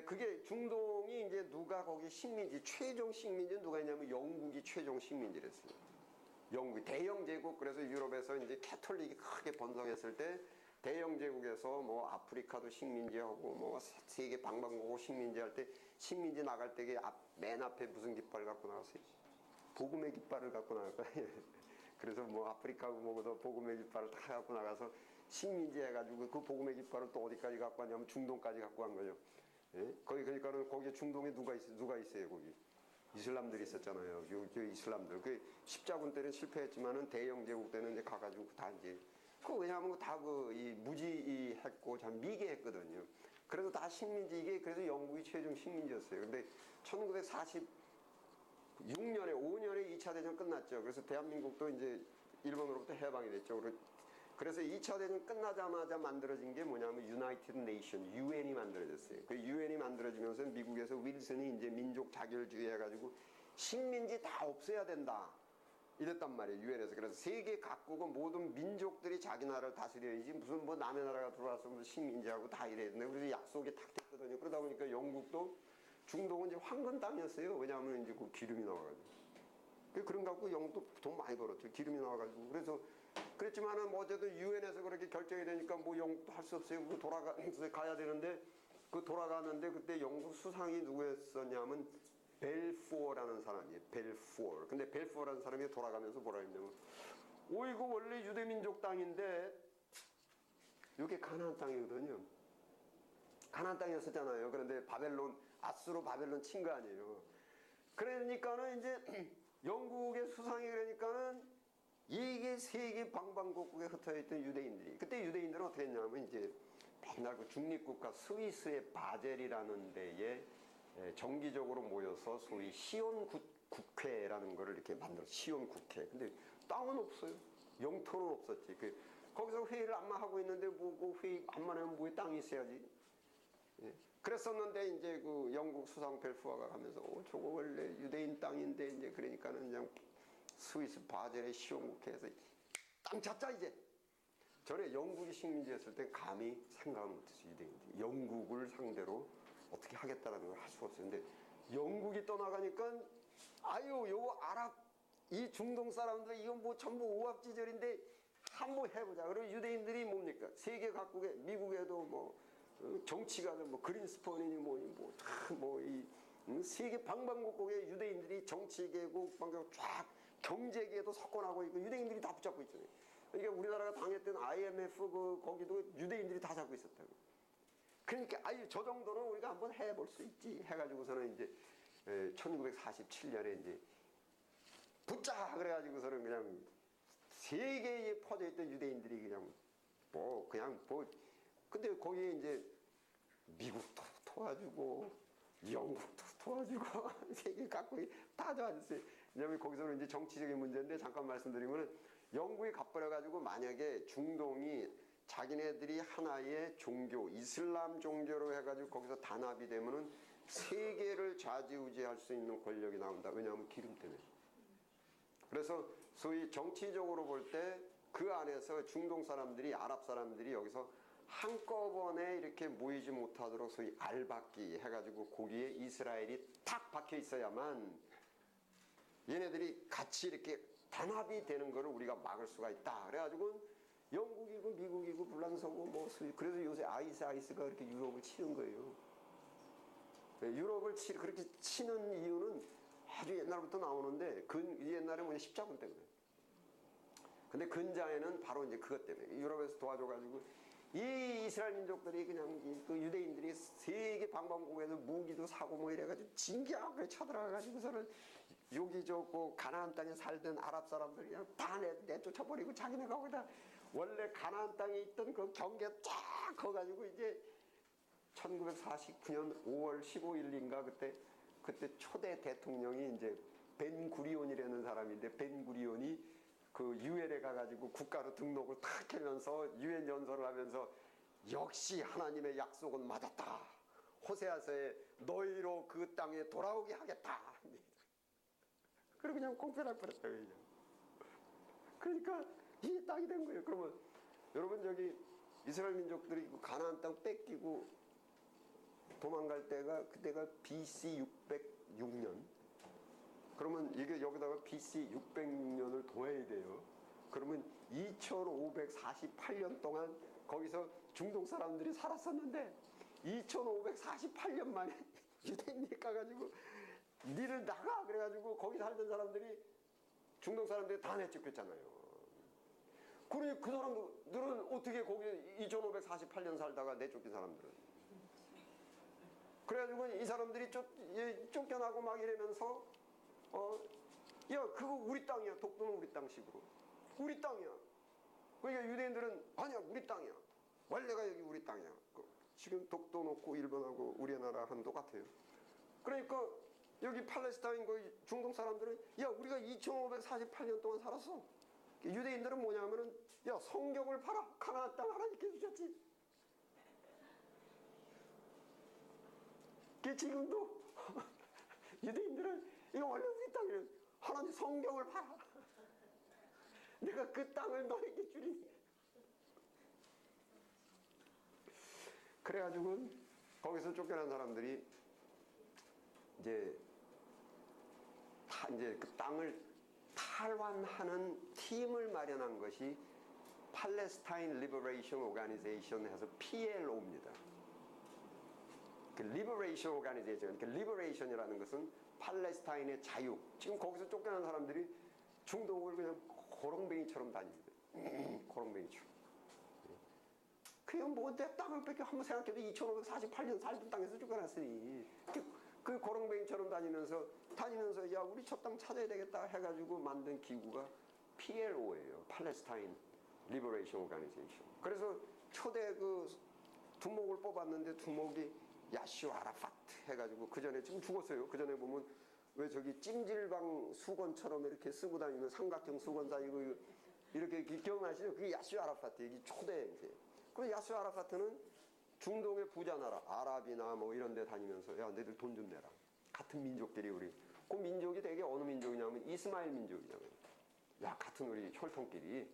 그게 중동이 이제 누가 거기 식민지 최종 식민지 누가 있냐면 영국이 최종 식민지랬어요. 영국이 대영 제국. 그래서 유럽에서 이제 캐톨릭이 크게 번성했을 때 대영 제국에서 뭐 아프리카도 식민지하고 뭐 세계 방방곡곡 식민지 할 때 식민지 나갈 때 맨 앞에 무슨 깃발 갖고 나갔어요? 복음의 깃발을 갖고 나갔거든요. 그래서 뭐 아프리카 먹어서 복음의 깃발을 다 갖고 나가서 식민지 해가지고 그 복음의 깃발을 또 어디까지 갖고 왔냐면 중동까지 갖고 간 거죠. 거기 그러니까는 거기 중동에 누가 있어요 거기? 이슬람들이 있었잖아요. 요 이슬람들. 그 십자군 때는 실패했지만은 대영 제국 때는 이제 가가지고 다 이제 왜냐하면 다 이 무지했고 참 미개했거든요. 그래서 다 식민지 이게 그래서 영국이 최종 식민지였어요. 근데 1946년에 5년에 2차 대전 끝났죠. 그래서 대한민국도 이제 일본으로부터 해방이 됐죠. 그래서 2차 대전 끝나자마자 만들어진 게 뭐냐면 유나이티드 네이션, 유엔이 만들어졌어요. 그 유엔이 만들어지면서 미국에서 윌슨이 이제 민족 자결주의 해가지고 식민지 다 없애야 된다. 이랬단 말이에요, 유엔에서. 그래서 세계 각국은 모든 민족들이 자기 나라를 다스려야지 무슨 뭐 남의 나라가 들어와서 무슨 식민지하고 다 이래야 된다. 그래서 약속이 탁 됐거든요. 그러다 보니까 영국도 중동은 이제 황금 땅이었어요. 왜냐하면 이제 그 기름이 나와가지고. 그런 거 갖고 영국도 돈 많이 벌었죠. 기름이 나와가지고. 그래서 그랬지만은 뭐 어쨌든 유엔에서 그렇게 결정이 되니까 뭐 영국도 할 수 없어요. 가야 되는데 돌아가는데 그때 영국 수상이 누구였었냐면 벨포어라는 사람이에요. 벨포어. 근데 벨포어라는 사람이 돌아가면서 뭐라 했냐면 이거 원래 유대민족 땅인데 이게 가나안 땅이거든요. 가나안 땅이었었잖아요. 그런데 아수르 바벨론 친 거 아니에요. 그러니까는 이제 영국의 수상이 그러니까는 이게 세계 방방곡곡에 흩어있던 유대인들이 그때 유대인들은 어떻게 했냐면 이제 맨날 그 중립국가 스위스의 바젤이라는 데에 정기적으로 모여서 소위 시온 국회라는 거를 이렇게 만들어 시온 국회. 근데 땅은 없어요. 영토는 없었지. 거기서 회의를 안만 하고 있는데 뭐 회의 안만 하면 뭐에 땅이 있어야지. 그랬었는데 이제 그 영국 수상 벨푸아가 가면서 저거 원래 유대인 땅인데 이제 그러니까는 그냥 스위스 바젤의 시온 국회에서 땅 찾자 이제. 전에 영국이 식민지였을 때 감히 생각을 못했어요. 유대인들이 영국을 상대로 어떻게 하겠다라는 걸 할 수가 없어요. 근데 영국이 떠나가니까 요거 아랍 이 중동 사람들 이건 뭐 전부 오합지졸인데 한번 해보자. 그리고 유대인들이 뭡니까? 세계 각국에 미국에도 뭐 정치가들 뭐 그린스펀이니 뭐이 세계 방방곡곡에 유대인들이 정치계고 방금 쫙 경제계도 석권하고 있고 유대인들이 다 붙잡고 있잖아요. 그러니까 우리나라가 당했던 IMF 거기도 유대인들이 다 잡고 있었다고. 그러니까 아유 저 정도는 우리가 한번 해볼 수 있지 해가지고서는 이제 1947년에 이제 붙자 그래가지고서는 그냥 세계에 퍼져있던 유대인들이 그냥 근데 거기에 이제 미국도 도와주고 영국도 도와주고 세계 각국이 다 도와줬어요. 왜냐면 거기서는 이제 정치적인 문제인데 잠깐 말씀드리면은 영국이 갑버려가지고 만약에 중동이 자기네들이 하나의 종교 이슬람 종교로 해가지고 거기서 단합이 되면은 세계를 좌지우지할 수 있는 권력이 나온다. 왜냐하면 기름 때문에. 그래서 소위 정치적으로 볼 때 그 안에서 중동 사람들이 아랍 사람들이 여기서 한꺼번에 이렇게 모이지 못하도록 소위 알박기 해가지고 거기에 이스라엘이 탁 박혀 있어야만 얘네들이 같이 이렇게 단합이 되는 거를 우리가 막을 수가 있다. 그래가지고 영국이고 미국이고 불란서고 뭐 소위 그래서 요새 아이스가 이렇게 유럽을 치는 거예요. 유럽을 그렇게 치는 이유는 아주 옛날부터 나오는데 옛날에 뭐냐 십자군 때문에. 근데 근자에는 바로 이제 그것 때문에 유럽에서 도와줘가지고 이 이스라엘 민족들이 그냥 그 유대인들이 세계 방방곡곡에서 무기도 사고 뭐 이래가지고 진기하게 쳐들어가가지고서는 여기 저고 가나안 땅에 살던 아랍 사람들 그냥 다 내쫓아버리고 자기네가 거기다 원래 가나안 땅에 있던 그 경계 쫙 커가지고 이제 1949년 5월 15일인가 그때 초대 대통령이 이제 벤구리온이라는 사람인데 벤구리온이 그 유엔에 가가지고 국가로 등록을 탁 하면서 유엔 연설을 하면서 역시 하나님의 약속은 맞았다. 호세아서에 너희로 그 땅에 돌아오게 하겠다. 그리고 그냥 공표를 해버렸어요. 그냥. 그러니까 이게 딱이 된 거예요. 그러면 여러분 저기 이스라엘 민족들이 가나안 땅 뺏기고 도망갈 그때가 BC 606년. 그러면 이게 여기다가 BC 600년을 더해야 돼요. 그러면 2548년 동안 거기서 중동 사람들이 살았었는데 2548년 만에 유대인이 가가지고 니를 나가 그래가지고 거기 살던 사람들이 중동 사람들이 다 내쫓겼잖아요. 그러니 그 사람들은 어떻게 거기 2548년 살다가 내쫓긴 사람들은 그래가지고 이 사람들이 쫓겨나고 막 이러면서 야 그거 우리 땅이야. 독도는 우리 땅식으로 우리 땅이야. 그러니까 유대인들은 아니야 우리 땅이야. 원래가 여기 우리 땅이야. 지금 독도 놓고 일본하고 우리나라랑 똑같아요. 그러니까 여기 팔레스타인 거기 중동 사람들은 야 우리가 2548년 동안 살았어. 유대인들은 뭐냐면은 야 성경을 봐라. 가나안 땅 하나님께 주셨지. 지금도 유대인들은 이거 원래 우리 땅이래. 하나님 성경을 봐라. 내가 그 땅을 너에게 주리니. 그래가지고 거기서 쫓겨난 사람들이 이제 그 땅을 탈환하는 팀을 마련한 것이 팔레스타인 리버레이션 오가니제이션 해서 PLO입니다. 그 리버레이션 오가니제이션, 그러니까 리버레이션이라는 것은 팔레스타인의 자유. 지금 거기서 쫓겨난 사람들이 중동을 그냥 고롱뱅이처럼 다닙니다. 고롱뱅이처럼. 그냥 뭐 내 땅을 뺏겨 한번 생각해도 2548년 살던 땅에서 쫓겨났으니 그 고롱뱅이처럼 다니면서 야 우리 저 땅 찾아야 되겠다 해가지고 만든 기구가 PLO예요. 팔레스타인 리버레이션 오가니제이션. 그래서 초대 그 두목을 뽑았는데 두목이 야시오 아라파트 해가지고 그 전에 지금 죽었어요. 그 전에 보면 왜 저기 찜질방 수건처럼 이렇게 쓰고 다니는 삼각형 수건 다니고 이렇게 기억나시죠? 그게 야시오 아라파트 여기 초대 이제. 그 야시오 아라파트는 중동의 부자 나라 아랍이나 뭐 이런 데 다니면서 야 너희들 돈 좀 내라. 같은 민족끼리 우리 그 민족이 되게 어느 민족이냐면 이스마엘 민족이잖아요. 야 같은 우리 혈통끼리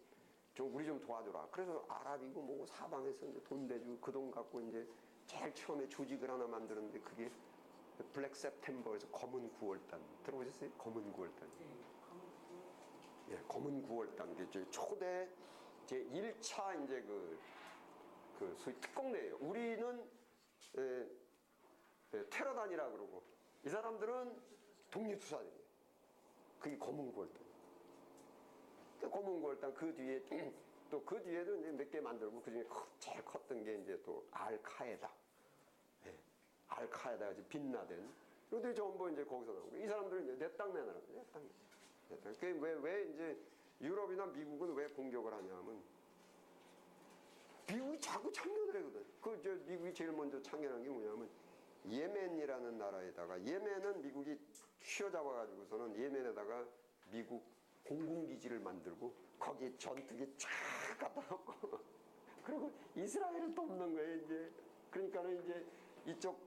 좀 우리 좀 도와줘라. 그래서 아랍이고 뭐고 사방에서 이제 돈 대주고 그 돈 갖고 이제 제일 처음에 조직을 하나 만드는데 그게 블랙 세프템버에서 검은 9월단 들어보셨어요? 검은 9월단. 예, 검은 9월 달 이제 초대 제 1차 이제 소위 특공대예요. 우리는 테러단이라 그러고 이 사람들은 독립투사들이에요. 그게 검은 9월 달. 검은 9월 달그 뒤에 또 그 뒤에도 이제 몇 개 만들고 그 중에 제일 컸던 게 이제 또 알카에다. 예, 알카에다 이제 빈라덴. 이것들이 전부 이제 거기서 나오고 이 사람들은 이제 내 땅 내놔라. 내 땅. 왜 이제 유럽이나 미국은 왜 공격을 하냐면 미국이 자꾸 참견을 하거든. 미국이 제일 먼저 참견한 게 뭐냐면 예멘이라는 나라에다가 예멘은 미국이 휘어잡아가지고서는 예멘에다가 미국 공군기지를 만들고 거기 전투기 쫙 갖다 놓고 그리고 이스라엘을 돕는 거예요 이제. 그러니까는 이제 이쪽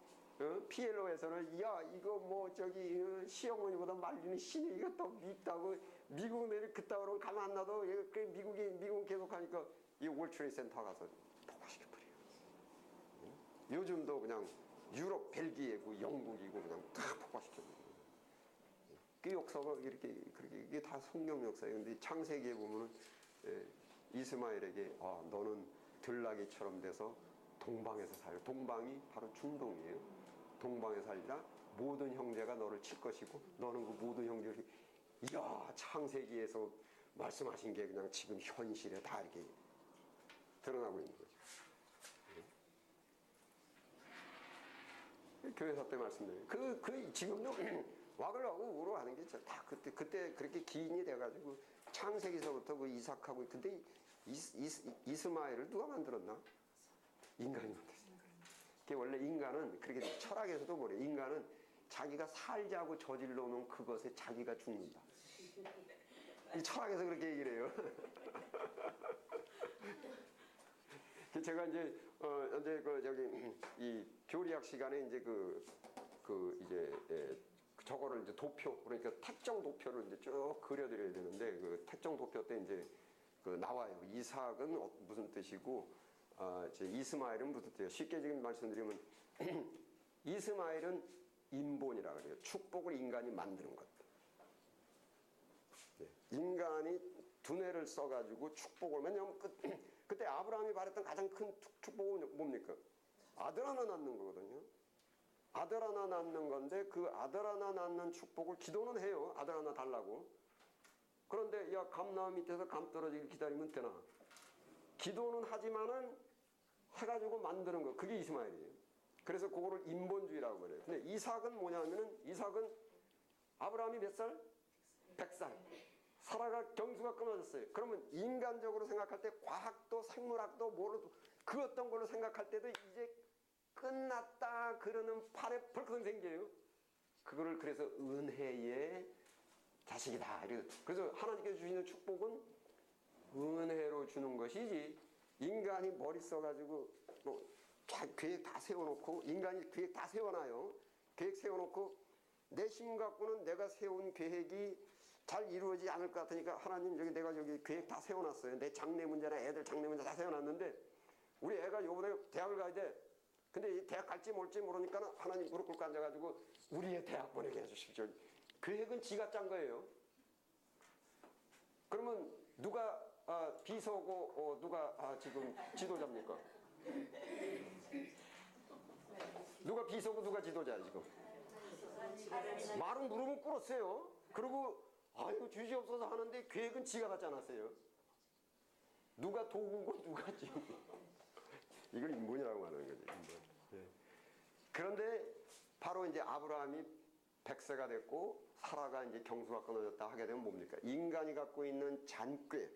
PLO에서는 야 이거 뭐 저기 시어머니보다 말리는 신이 이거 더 밉다고 미국은 그따위로 가만 안 놔도 미국은 계속하니까 이 월트레이드 센터 가서 폭파시켜버려요. 요즘도 그냥 유럽 벨기에고 영국이고 그냥 다 폭파시켜버려요. 그 역사가 그렇게 이게 다 성경 역사예요. 근데 창세기에 보면은 이스마엘에게 너는 들나귀처럼 돼서 동방에서 살려. 동방이 바로 중동이에요. 동방에 살리라. 모든 형제가 너를 칠 것이고 너는 그 모든 형제를 이야 창세기에서 말씀하신 게 그냥 지금 현실에 다 이렇게 드러나고 있는 거죠. 교회사 때 말씀드려요. 지금도 와글와글 우러하는 게 다 그때 그렇게 기인이 돼가지고 창세기서부터 그 이삭하고 근데 이스마엘을 누가 만들었나? 인간이 만들었어요. 그게 원래 인간은 그렇게 철학에서도 뭐래? 인간은 자기가 살자고 저질러 놓은 그것에 자기가 죽는다. 이 철학에서 그렇게 얘기를 해요. 제가 이제 이 교리학 시간에 이제 저거를 이제 도표 그러니까 택정 도표를 이제 쭉 그려드려야 되는데 그 택정 도표 때 이제 나와요. 이삭은 무슨 뜻이고 이제 이스마엘은 무슨 뜻이에요. 쉽게 지금 말씀드리면 이스마엘은 인본이라 그래요. 축복을 인간이 만드는 것. 네. 인간이 두뇌를 써가지고 축복을 왜냐하면 그때 아브라함이 바랬던 가장 큰 축복은 뭡니까? 아들 하나 낳는 거거든요. 아들 하나 낳는 건데 그 아들 하나 낳는 축복을 기도는 해요. 아들 하나 달라고. 그런데 야 감나무 밑에서 감 떨어지길 기다리면 되나? 기도는 하지만은 해가지고 만드는 거 그게 이스마엘이에요. 그래서 그거를 인본주의라고 그래요. 근데 이삭은 뭐냐면은 이삭은 아브라함이 몇 살? 100살. 사라가 경수가 끊어졌어요. 그러면 인간적으로 생각할 때 과학도 생물학도 뭐로도 그 어떤 걸로 생각할 때도 이제 끝났다 그러는 팔에 벌컥 생겨요. 그거를 그래서 은혜의 자식이다. 그래서 하나님께서 주시는 축복은 은혜로 주는 것이지 인간이 머리 써가지고 뭐 계획 다 세워놓고 인간이 계획 다 세워놔요. 계획 세워놓고 내 힘 갖고는 내가 세운 계획이 잘 이루어지지 않을 것 같으니까 하나님 내가 계획 다 세워놨어요. 내 장래 문제나 애들 장래 문제 다 세워놨는데 우리 애가 요번에 대학을 가야 돼. 근데 이 대학 갈지 몰지 모르니까 하나님 무릎 꿇고 앉아가지고 우리의 대학 보내게 해주십시오. 계획은 지가 짠 거예요. 그러면 누가 비서고 누가 지금 지도자입니까? 누가 비서고 누가 지도자야 지금? 말은 무릎을 꿇었어요. 그리고 아이고 주시옵소서 하는데 계획은 지가 갖지 않았어요. 누가 도구고 누가 지금 이걸 인본이라고 하는 거죠. 인본. 네. 그런데 바로 이제 아브라함이 100세가 됐고 사라가 이제 경수가 끊어졌다 하게 되면 뭡니까? 인간이 갖고 있는 잔꾀,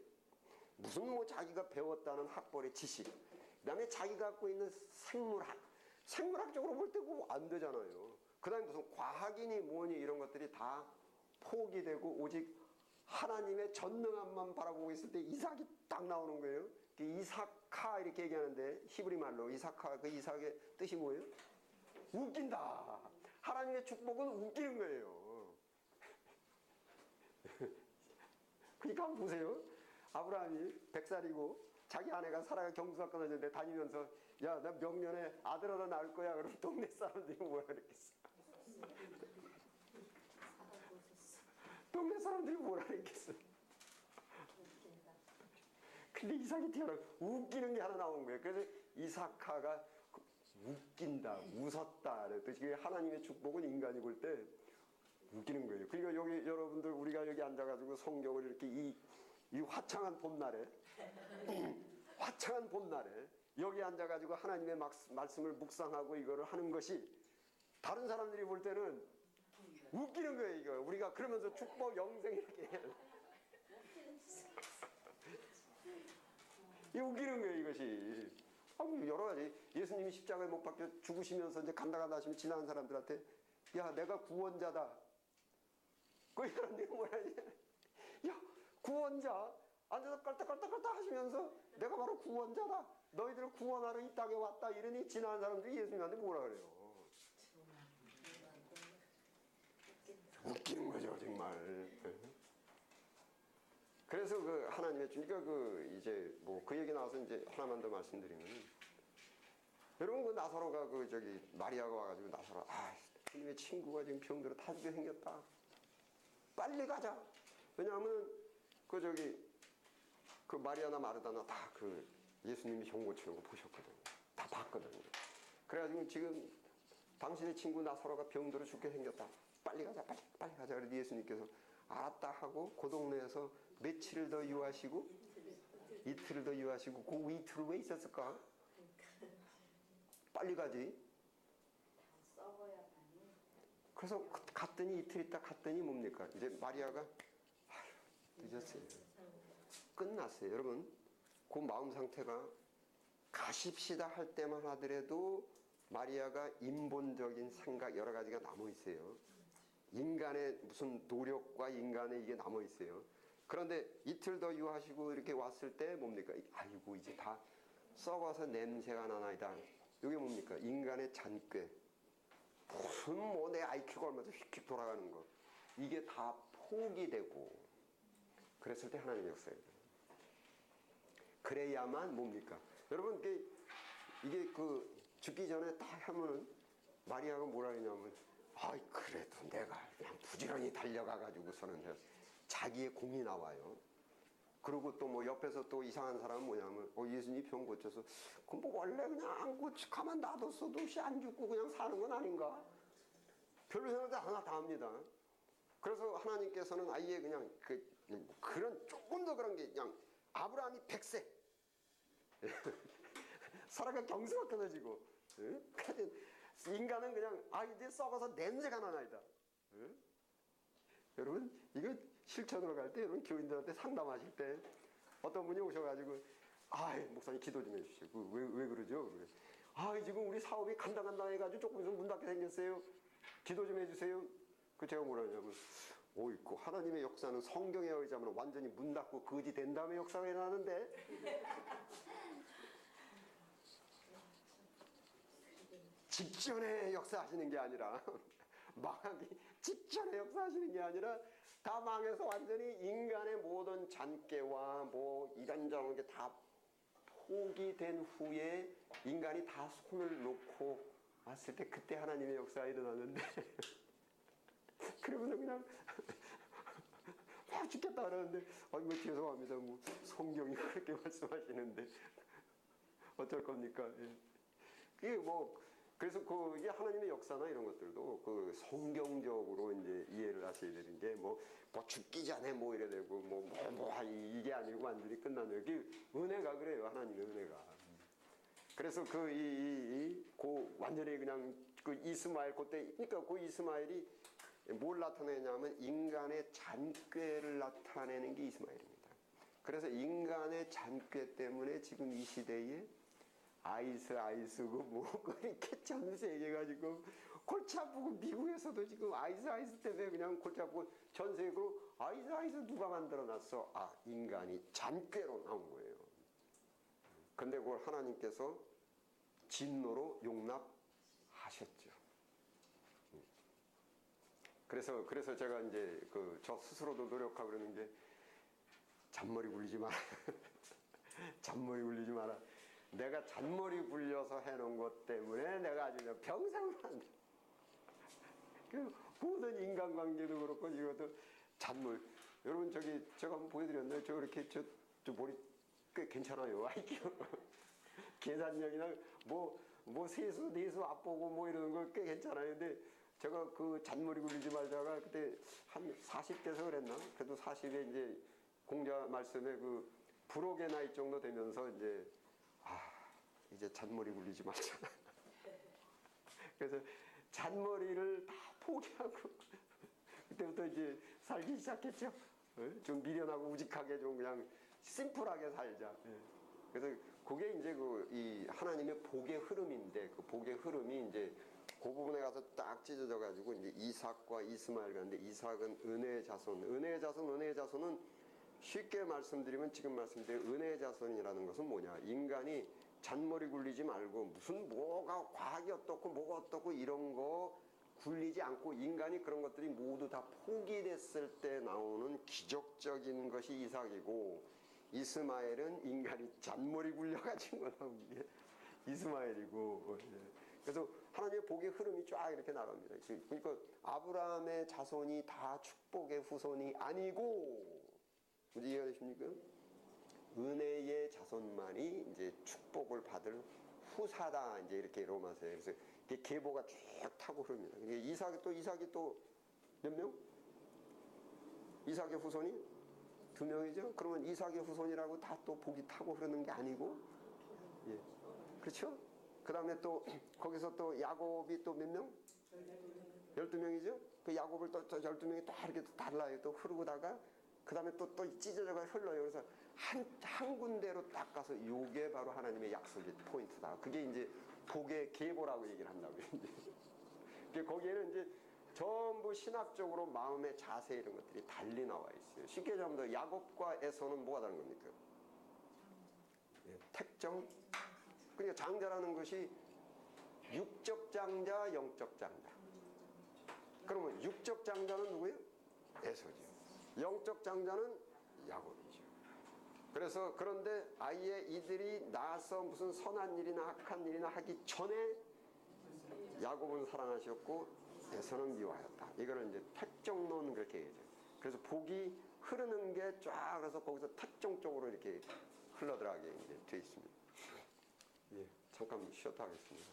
무슨 뭐 자기가 배웠다는 학벌의 지식, 그다음에 자기가 갖고 있는 생물학적으로 볼 때 그거 안 되잖아요. 그다음에 무슨 과학이니 뭐니 이런 것들이 다 포기되고 오직 하나님의 전능함만 바라보고 있을 때 이삭이 딱 나오는 거예요. 이삭카 이렇게 얘기하는데 히브리 말로 이삭카 그 이삭의 뜻이 뭐예요? 웃긴다. 하나님의 축복은 웃기는 거예요. 그러니까 한번 보세요. 아브라함이 100살이고 자기 아내가 사라가 경수가 끊어졌는데 다니면서 야 나 명년에 아들 하나 낳을 거야. 그럼 동네 사람들이 뭐라 그랬겠어? 동네 사람들이 뭐라 그랬겠어? 근데 이삭이 태어나 웃기는 게 하나 나온 거예요. 그래서 이삭하가 웃긴다, 웃었다. 뜻이 하나님의 축복은 인간이 볼 때 웃기는 거예요. 그러니까 여기 여러분들 우리가 여기 앉아가지고 성경을 이렇게 이 화창한 봄날에 화창한 봄날에 여기 앉아가지고 하나님의 말씀을 묵상하고 이거를 하는 것이 다른 사람들이 볼 때는 웃기는 거예요. 이거 우리가 그러면서 축복 영생 이렇게 이 웃기는 거예요. 이것이 여러 가지 예수님이 십자가에 못 박혀 죽으시면서 이제 간다 하시면 지나간 사람들한테 야 내가 구원자다. 그 사람들이 뭐라 하지? 야 구원자 앉아서 깔딱깔딱깔딱 하시면서 내가 바로 구원자다. 너희들을 구원하러 이 땅에 왔다. 이러니 지나간 사람들이 예수님한테 뭐라 그래요? 웃기는 거죠 정말. 그래서 그 하나님의 주니까 그 이제 뭐 그 얘기 나와서 이제 하나만 더 말씀드리면 여러분 그 나사로가 그 저기 마리아가 와가지고 나사로 주님의 친구가 지금 병들어 다 죽게 생겼다. 빨리 가자. 왜냐하면 그 저기 그 마리아나 마르다나 다 그 예수님이 병 고치는 거 보셨거든요. 다 봤거든요. 그래가지고 지금 당신의 친구 나사로가 병들어 죽게 생겼다. 빨리 가자, 빨리 가자. 그래서 예수님께서 알았다 하고 그 동네에서 며칠을 더 유하시고 이틀을 더 유하시고 그 이틀을 왜 있었을까? 빨리 가지. 그래서 갔더니 이틀 있다 갔더니 뭡니까? 이제 마리아가 늦었어요. 끝났어요. 여러분 그 마음 상태가 가십시다 할 때만 하더라도 마리아가 인본적인 생각 여러 가지가 남아 있어요. 인간의 무슨 노력과 인간의 이게 남아 있어요. 그런데 이틀 더 유하시고 이렇게 왔을 때 뭡니까? 아이고 이제 다 썩어서 냄새가 나나이다. 이게 뭡니까? 인간의 잔꾀. 무슨 뭐 내 IQ가 얼마나 휙휙 돌아가는 거. 이게 다 포기되고 그랬을 때 하나님의 역사예요. 그래야만 뭡니까? 여러분 이게 그 죽기 전에 딱 하면은 마리아가 뭐라 했냐면 그래도 내가 그냥 부지런히 달려가가지고서는 자기의 공이 나와요. 그리고 또 뭐 옆에서 또 이상한 사람은 뭐냐면 예수님이 병 고쳐서 그럼 뭐 원래 그냥 안 고치 가만 놔뒀어도 안 죽고 그냥 사는 건 아닌가? 별로 생각도 다 합니다. 그래서 하나님께서는 아예 그냥 그런 조금 더 그런 게 그냥 아브라함이 100세 사라가 경수가 끊어지고 인간은 그냥 이제 썩어서 냄새가 나나이다. 여러분 이거 실천으로 갈 때 여러분 교인들한테 상담하실 때 어떤 분이 오셔가지고 목사님 기도 좀 해주시오. 왜 그러죠? 지금 우리 사업이 간다 해가지고 조금 있으면 문 닫게 생겼어요. 기도 좀 해주세요. 그 제가 뭐라 하냐면 있고 하나님의 역사는 성경에 의지하면 완전히 문 닫고 거지 된 다음에 역사가 일어나는데 직전에 역사하시는 게 아니라 망하기 직전에 역사하시는 게 아니라 다 망해서 완전히 인간의 모든 잔꾀와 뭐 이런저런 게 다 포기된 후에 인간이 다 손을 놓고 왔을 때 그때 하나님의 역사가 일어나는데 그러면서 그냥 죽겠다 그러는데 뭐 죄송합니다. 뭐 성경이 그렇게 말씀하시는데 어쩔 겁니까? 그게 뭐 그래서 이게 하나님의 역사나 이런 것들도 그 성경적으로 이제 이해를 하셔야 되는 게 뭐 죽기 전에 뭐 이래 되고 이게 아니고 완전히 끝나는 이게 은혜가 그래요. 하나님의 은혜가. 그래서 그 완전히 그냥 그 이스마엘 그때 그러니까 그 이스마엘이 뭘 나타내냐면 인간의 잔꾀를 나타내는 게 이스마엘입니다. 그래서 인간의 잔꾀 때문에 지금 이 시대에 아이스고 뭐 이렇게 전 세계 가지고 골치 아프고 미국에서도 지금 아이스 때문에 그냥 골치 아프고 전 세계로 아이스 누가 만들어놨어? 인간이 잔꾀로 나온 거예요. 근데 그걸 하나님께서 진노로 용납하셨죠. 그래서 제가 이제 저 스스로도 노력하고 그러는 게 잔머리 굴리지 마라. 잔머리 굴리지 마라. 내가 잔머리 굴려서 해놓은 것 때문에 내가 아주 그냥 평생을 한다. 모든 인간관계도 그렇고 이것도 잔머리. 여러분 제가 한번 보여드렸나요? 저 이렇게 저 머리 꽤 괜찮아요. IQ. 계산력이나 뭐 세수, 내수, 앞보고 뭐 이러는 거 꽤 괜찮아요. 근데 제가 그 잔머리 굴리지 말자가 그때 한 40대서 그랬나? 그래도 40에 이제 공자 말씀에 그 불혹의 나이 정도 되면서 이제 잔머리 굴리지 말자. 그래서 잔머리를 다 포기하고 그때부터 이제 살기 시작했죠. 좀 미련하고 우직하게 좀 그냥 심플하게 살자. 그래서 그게 이제 이 하나님의 복의 흐름인데 그 복의 흐름이 이제 그 부분에 가서 딱 찢어져 가지고 이제 이삭과 이스마엘 가는데 이삭은 은혜의 자손, 은혜의 자손은 쉽게 말씀드리면 지금 말씀드린 은혜의 자손이라는 것은 뭐냐? 인간이 잔머리 굴리지 말고 무슨 뭐가 과학이 어떻고 뭐가 어떻고 이런 거 굴리지 않고 인간이 그런 것들이 모두 다 포기됐을 때 나오는 기적적인 것이 이삭이고 이스마엘은 인간이 잔머리 굴려가지고 나온 게 이스마엘이고 그래서 하나님의 복의 흐름이 쫙 이렇게 나갑니다. 그러니까 아브라함의 자손이 다 축복의 후손이 아니고 무슨 이해가 되십니까? 은혜의 자손만이 이제 축복을 받을 후사다 이제 이렇게 로마서에 그래서 이게 계보가 쭉 타고 흐릅니다. 이삭이 또 몇 명? 이삭의 후손이 2명이죠. 그러면 이삭의 후손이라고 다 또 복이 타고 흐르는 게 아니고, 예, 그렇죠? 그 다음에 또 거기서 또 야곱이 또 몇 명? 12명이죠. 그 야곱을 또 12명이 다 이렇게 달라요. 또 흐르고다가 그 다음에 또 찢어져가 흘러요. 그래서 한 군데로 딱 가서 요게 바로 하나님의 약속의 포인트다. 그게 이제 복의 계보라고 얘기를 한다고요. 이제 거기에는 이제 전부 신학적으로 마음의 자세 이런 것들이 달리 나와 있어요. 쉽게 얘기하면 야곱과 에서는 뭐가 다른 겁니까? 예, 택정. 그러니까 장자라는 것이 육적 장자, 영적 장자. 그러면 육적 장자는 누구예요? 에서죠. 영적 장자는 야곱이죠. 그래서 그런데 아예 이들이 나서 무슨 선한 일이나 악한 일이나 하기 전에 야곱은 사랑하셨고 에서는 미워하였다. 이거를 이제 택정론 그렇게 얘기해요. 그래서 복이 흐르는 게 쫙 그래서 거기서 택정 쪽으로 이렇게 흘러들어가게 이제 돼 있습니다. 예, 잠깐 쉬었다 하겠습니다.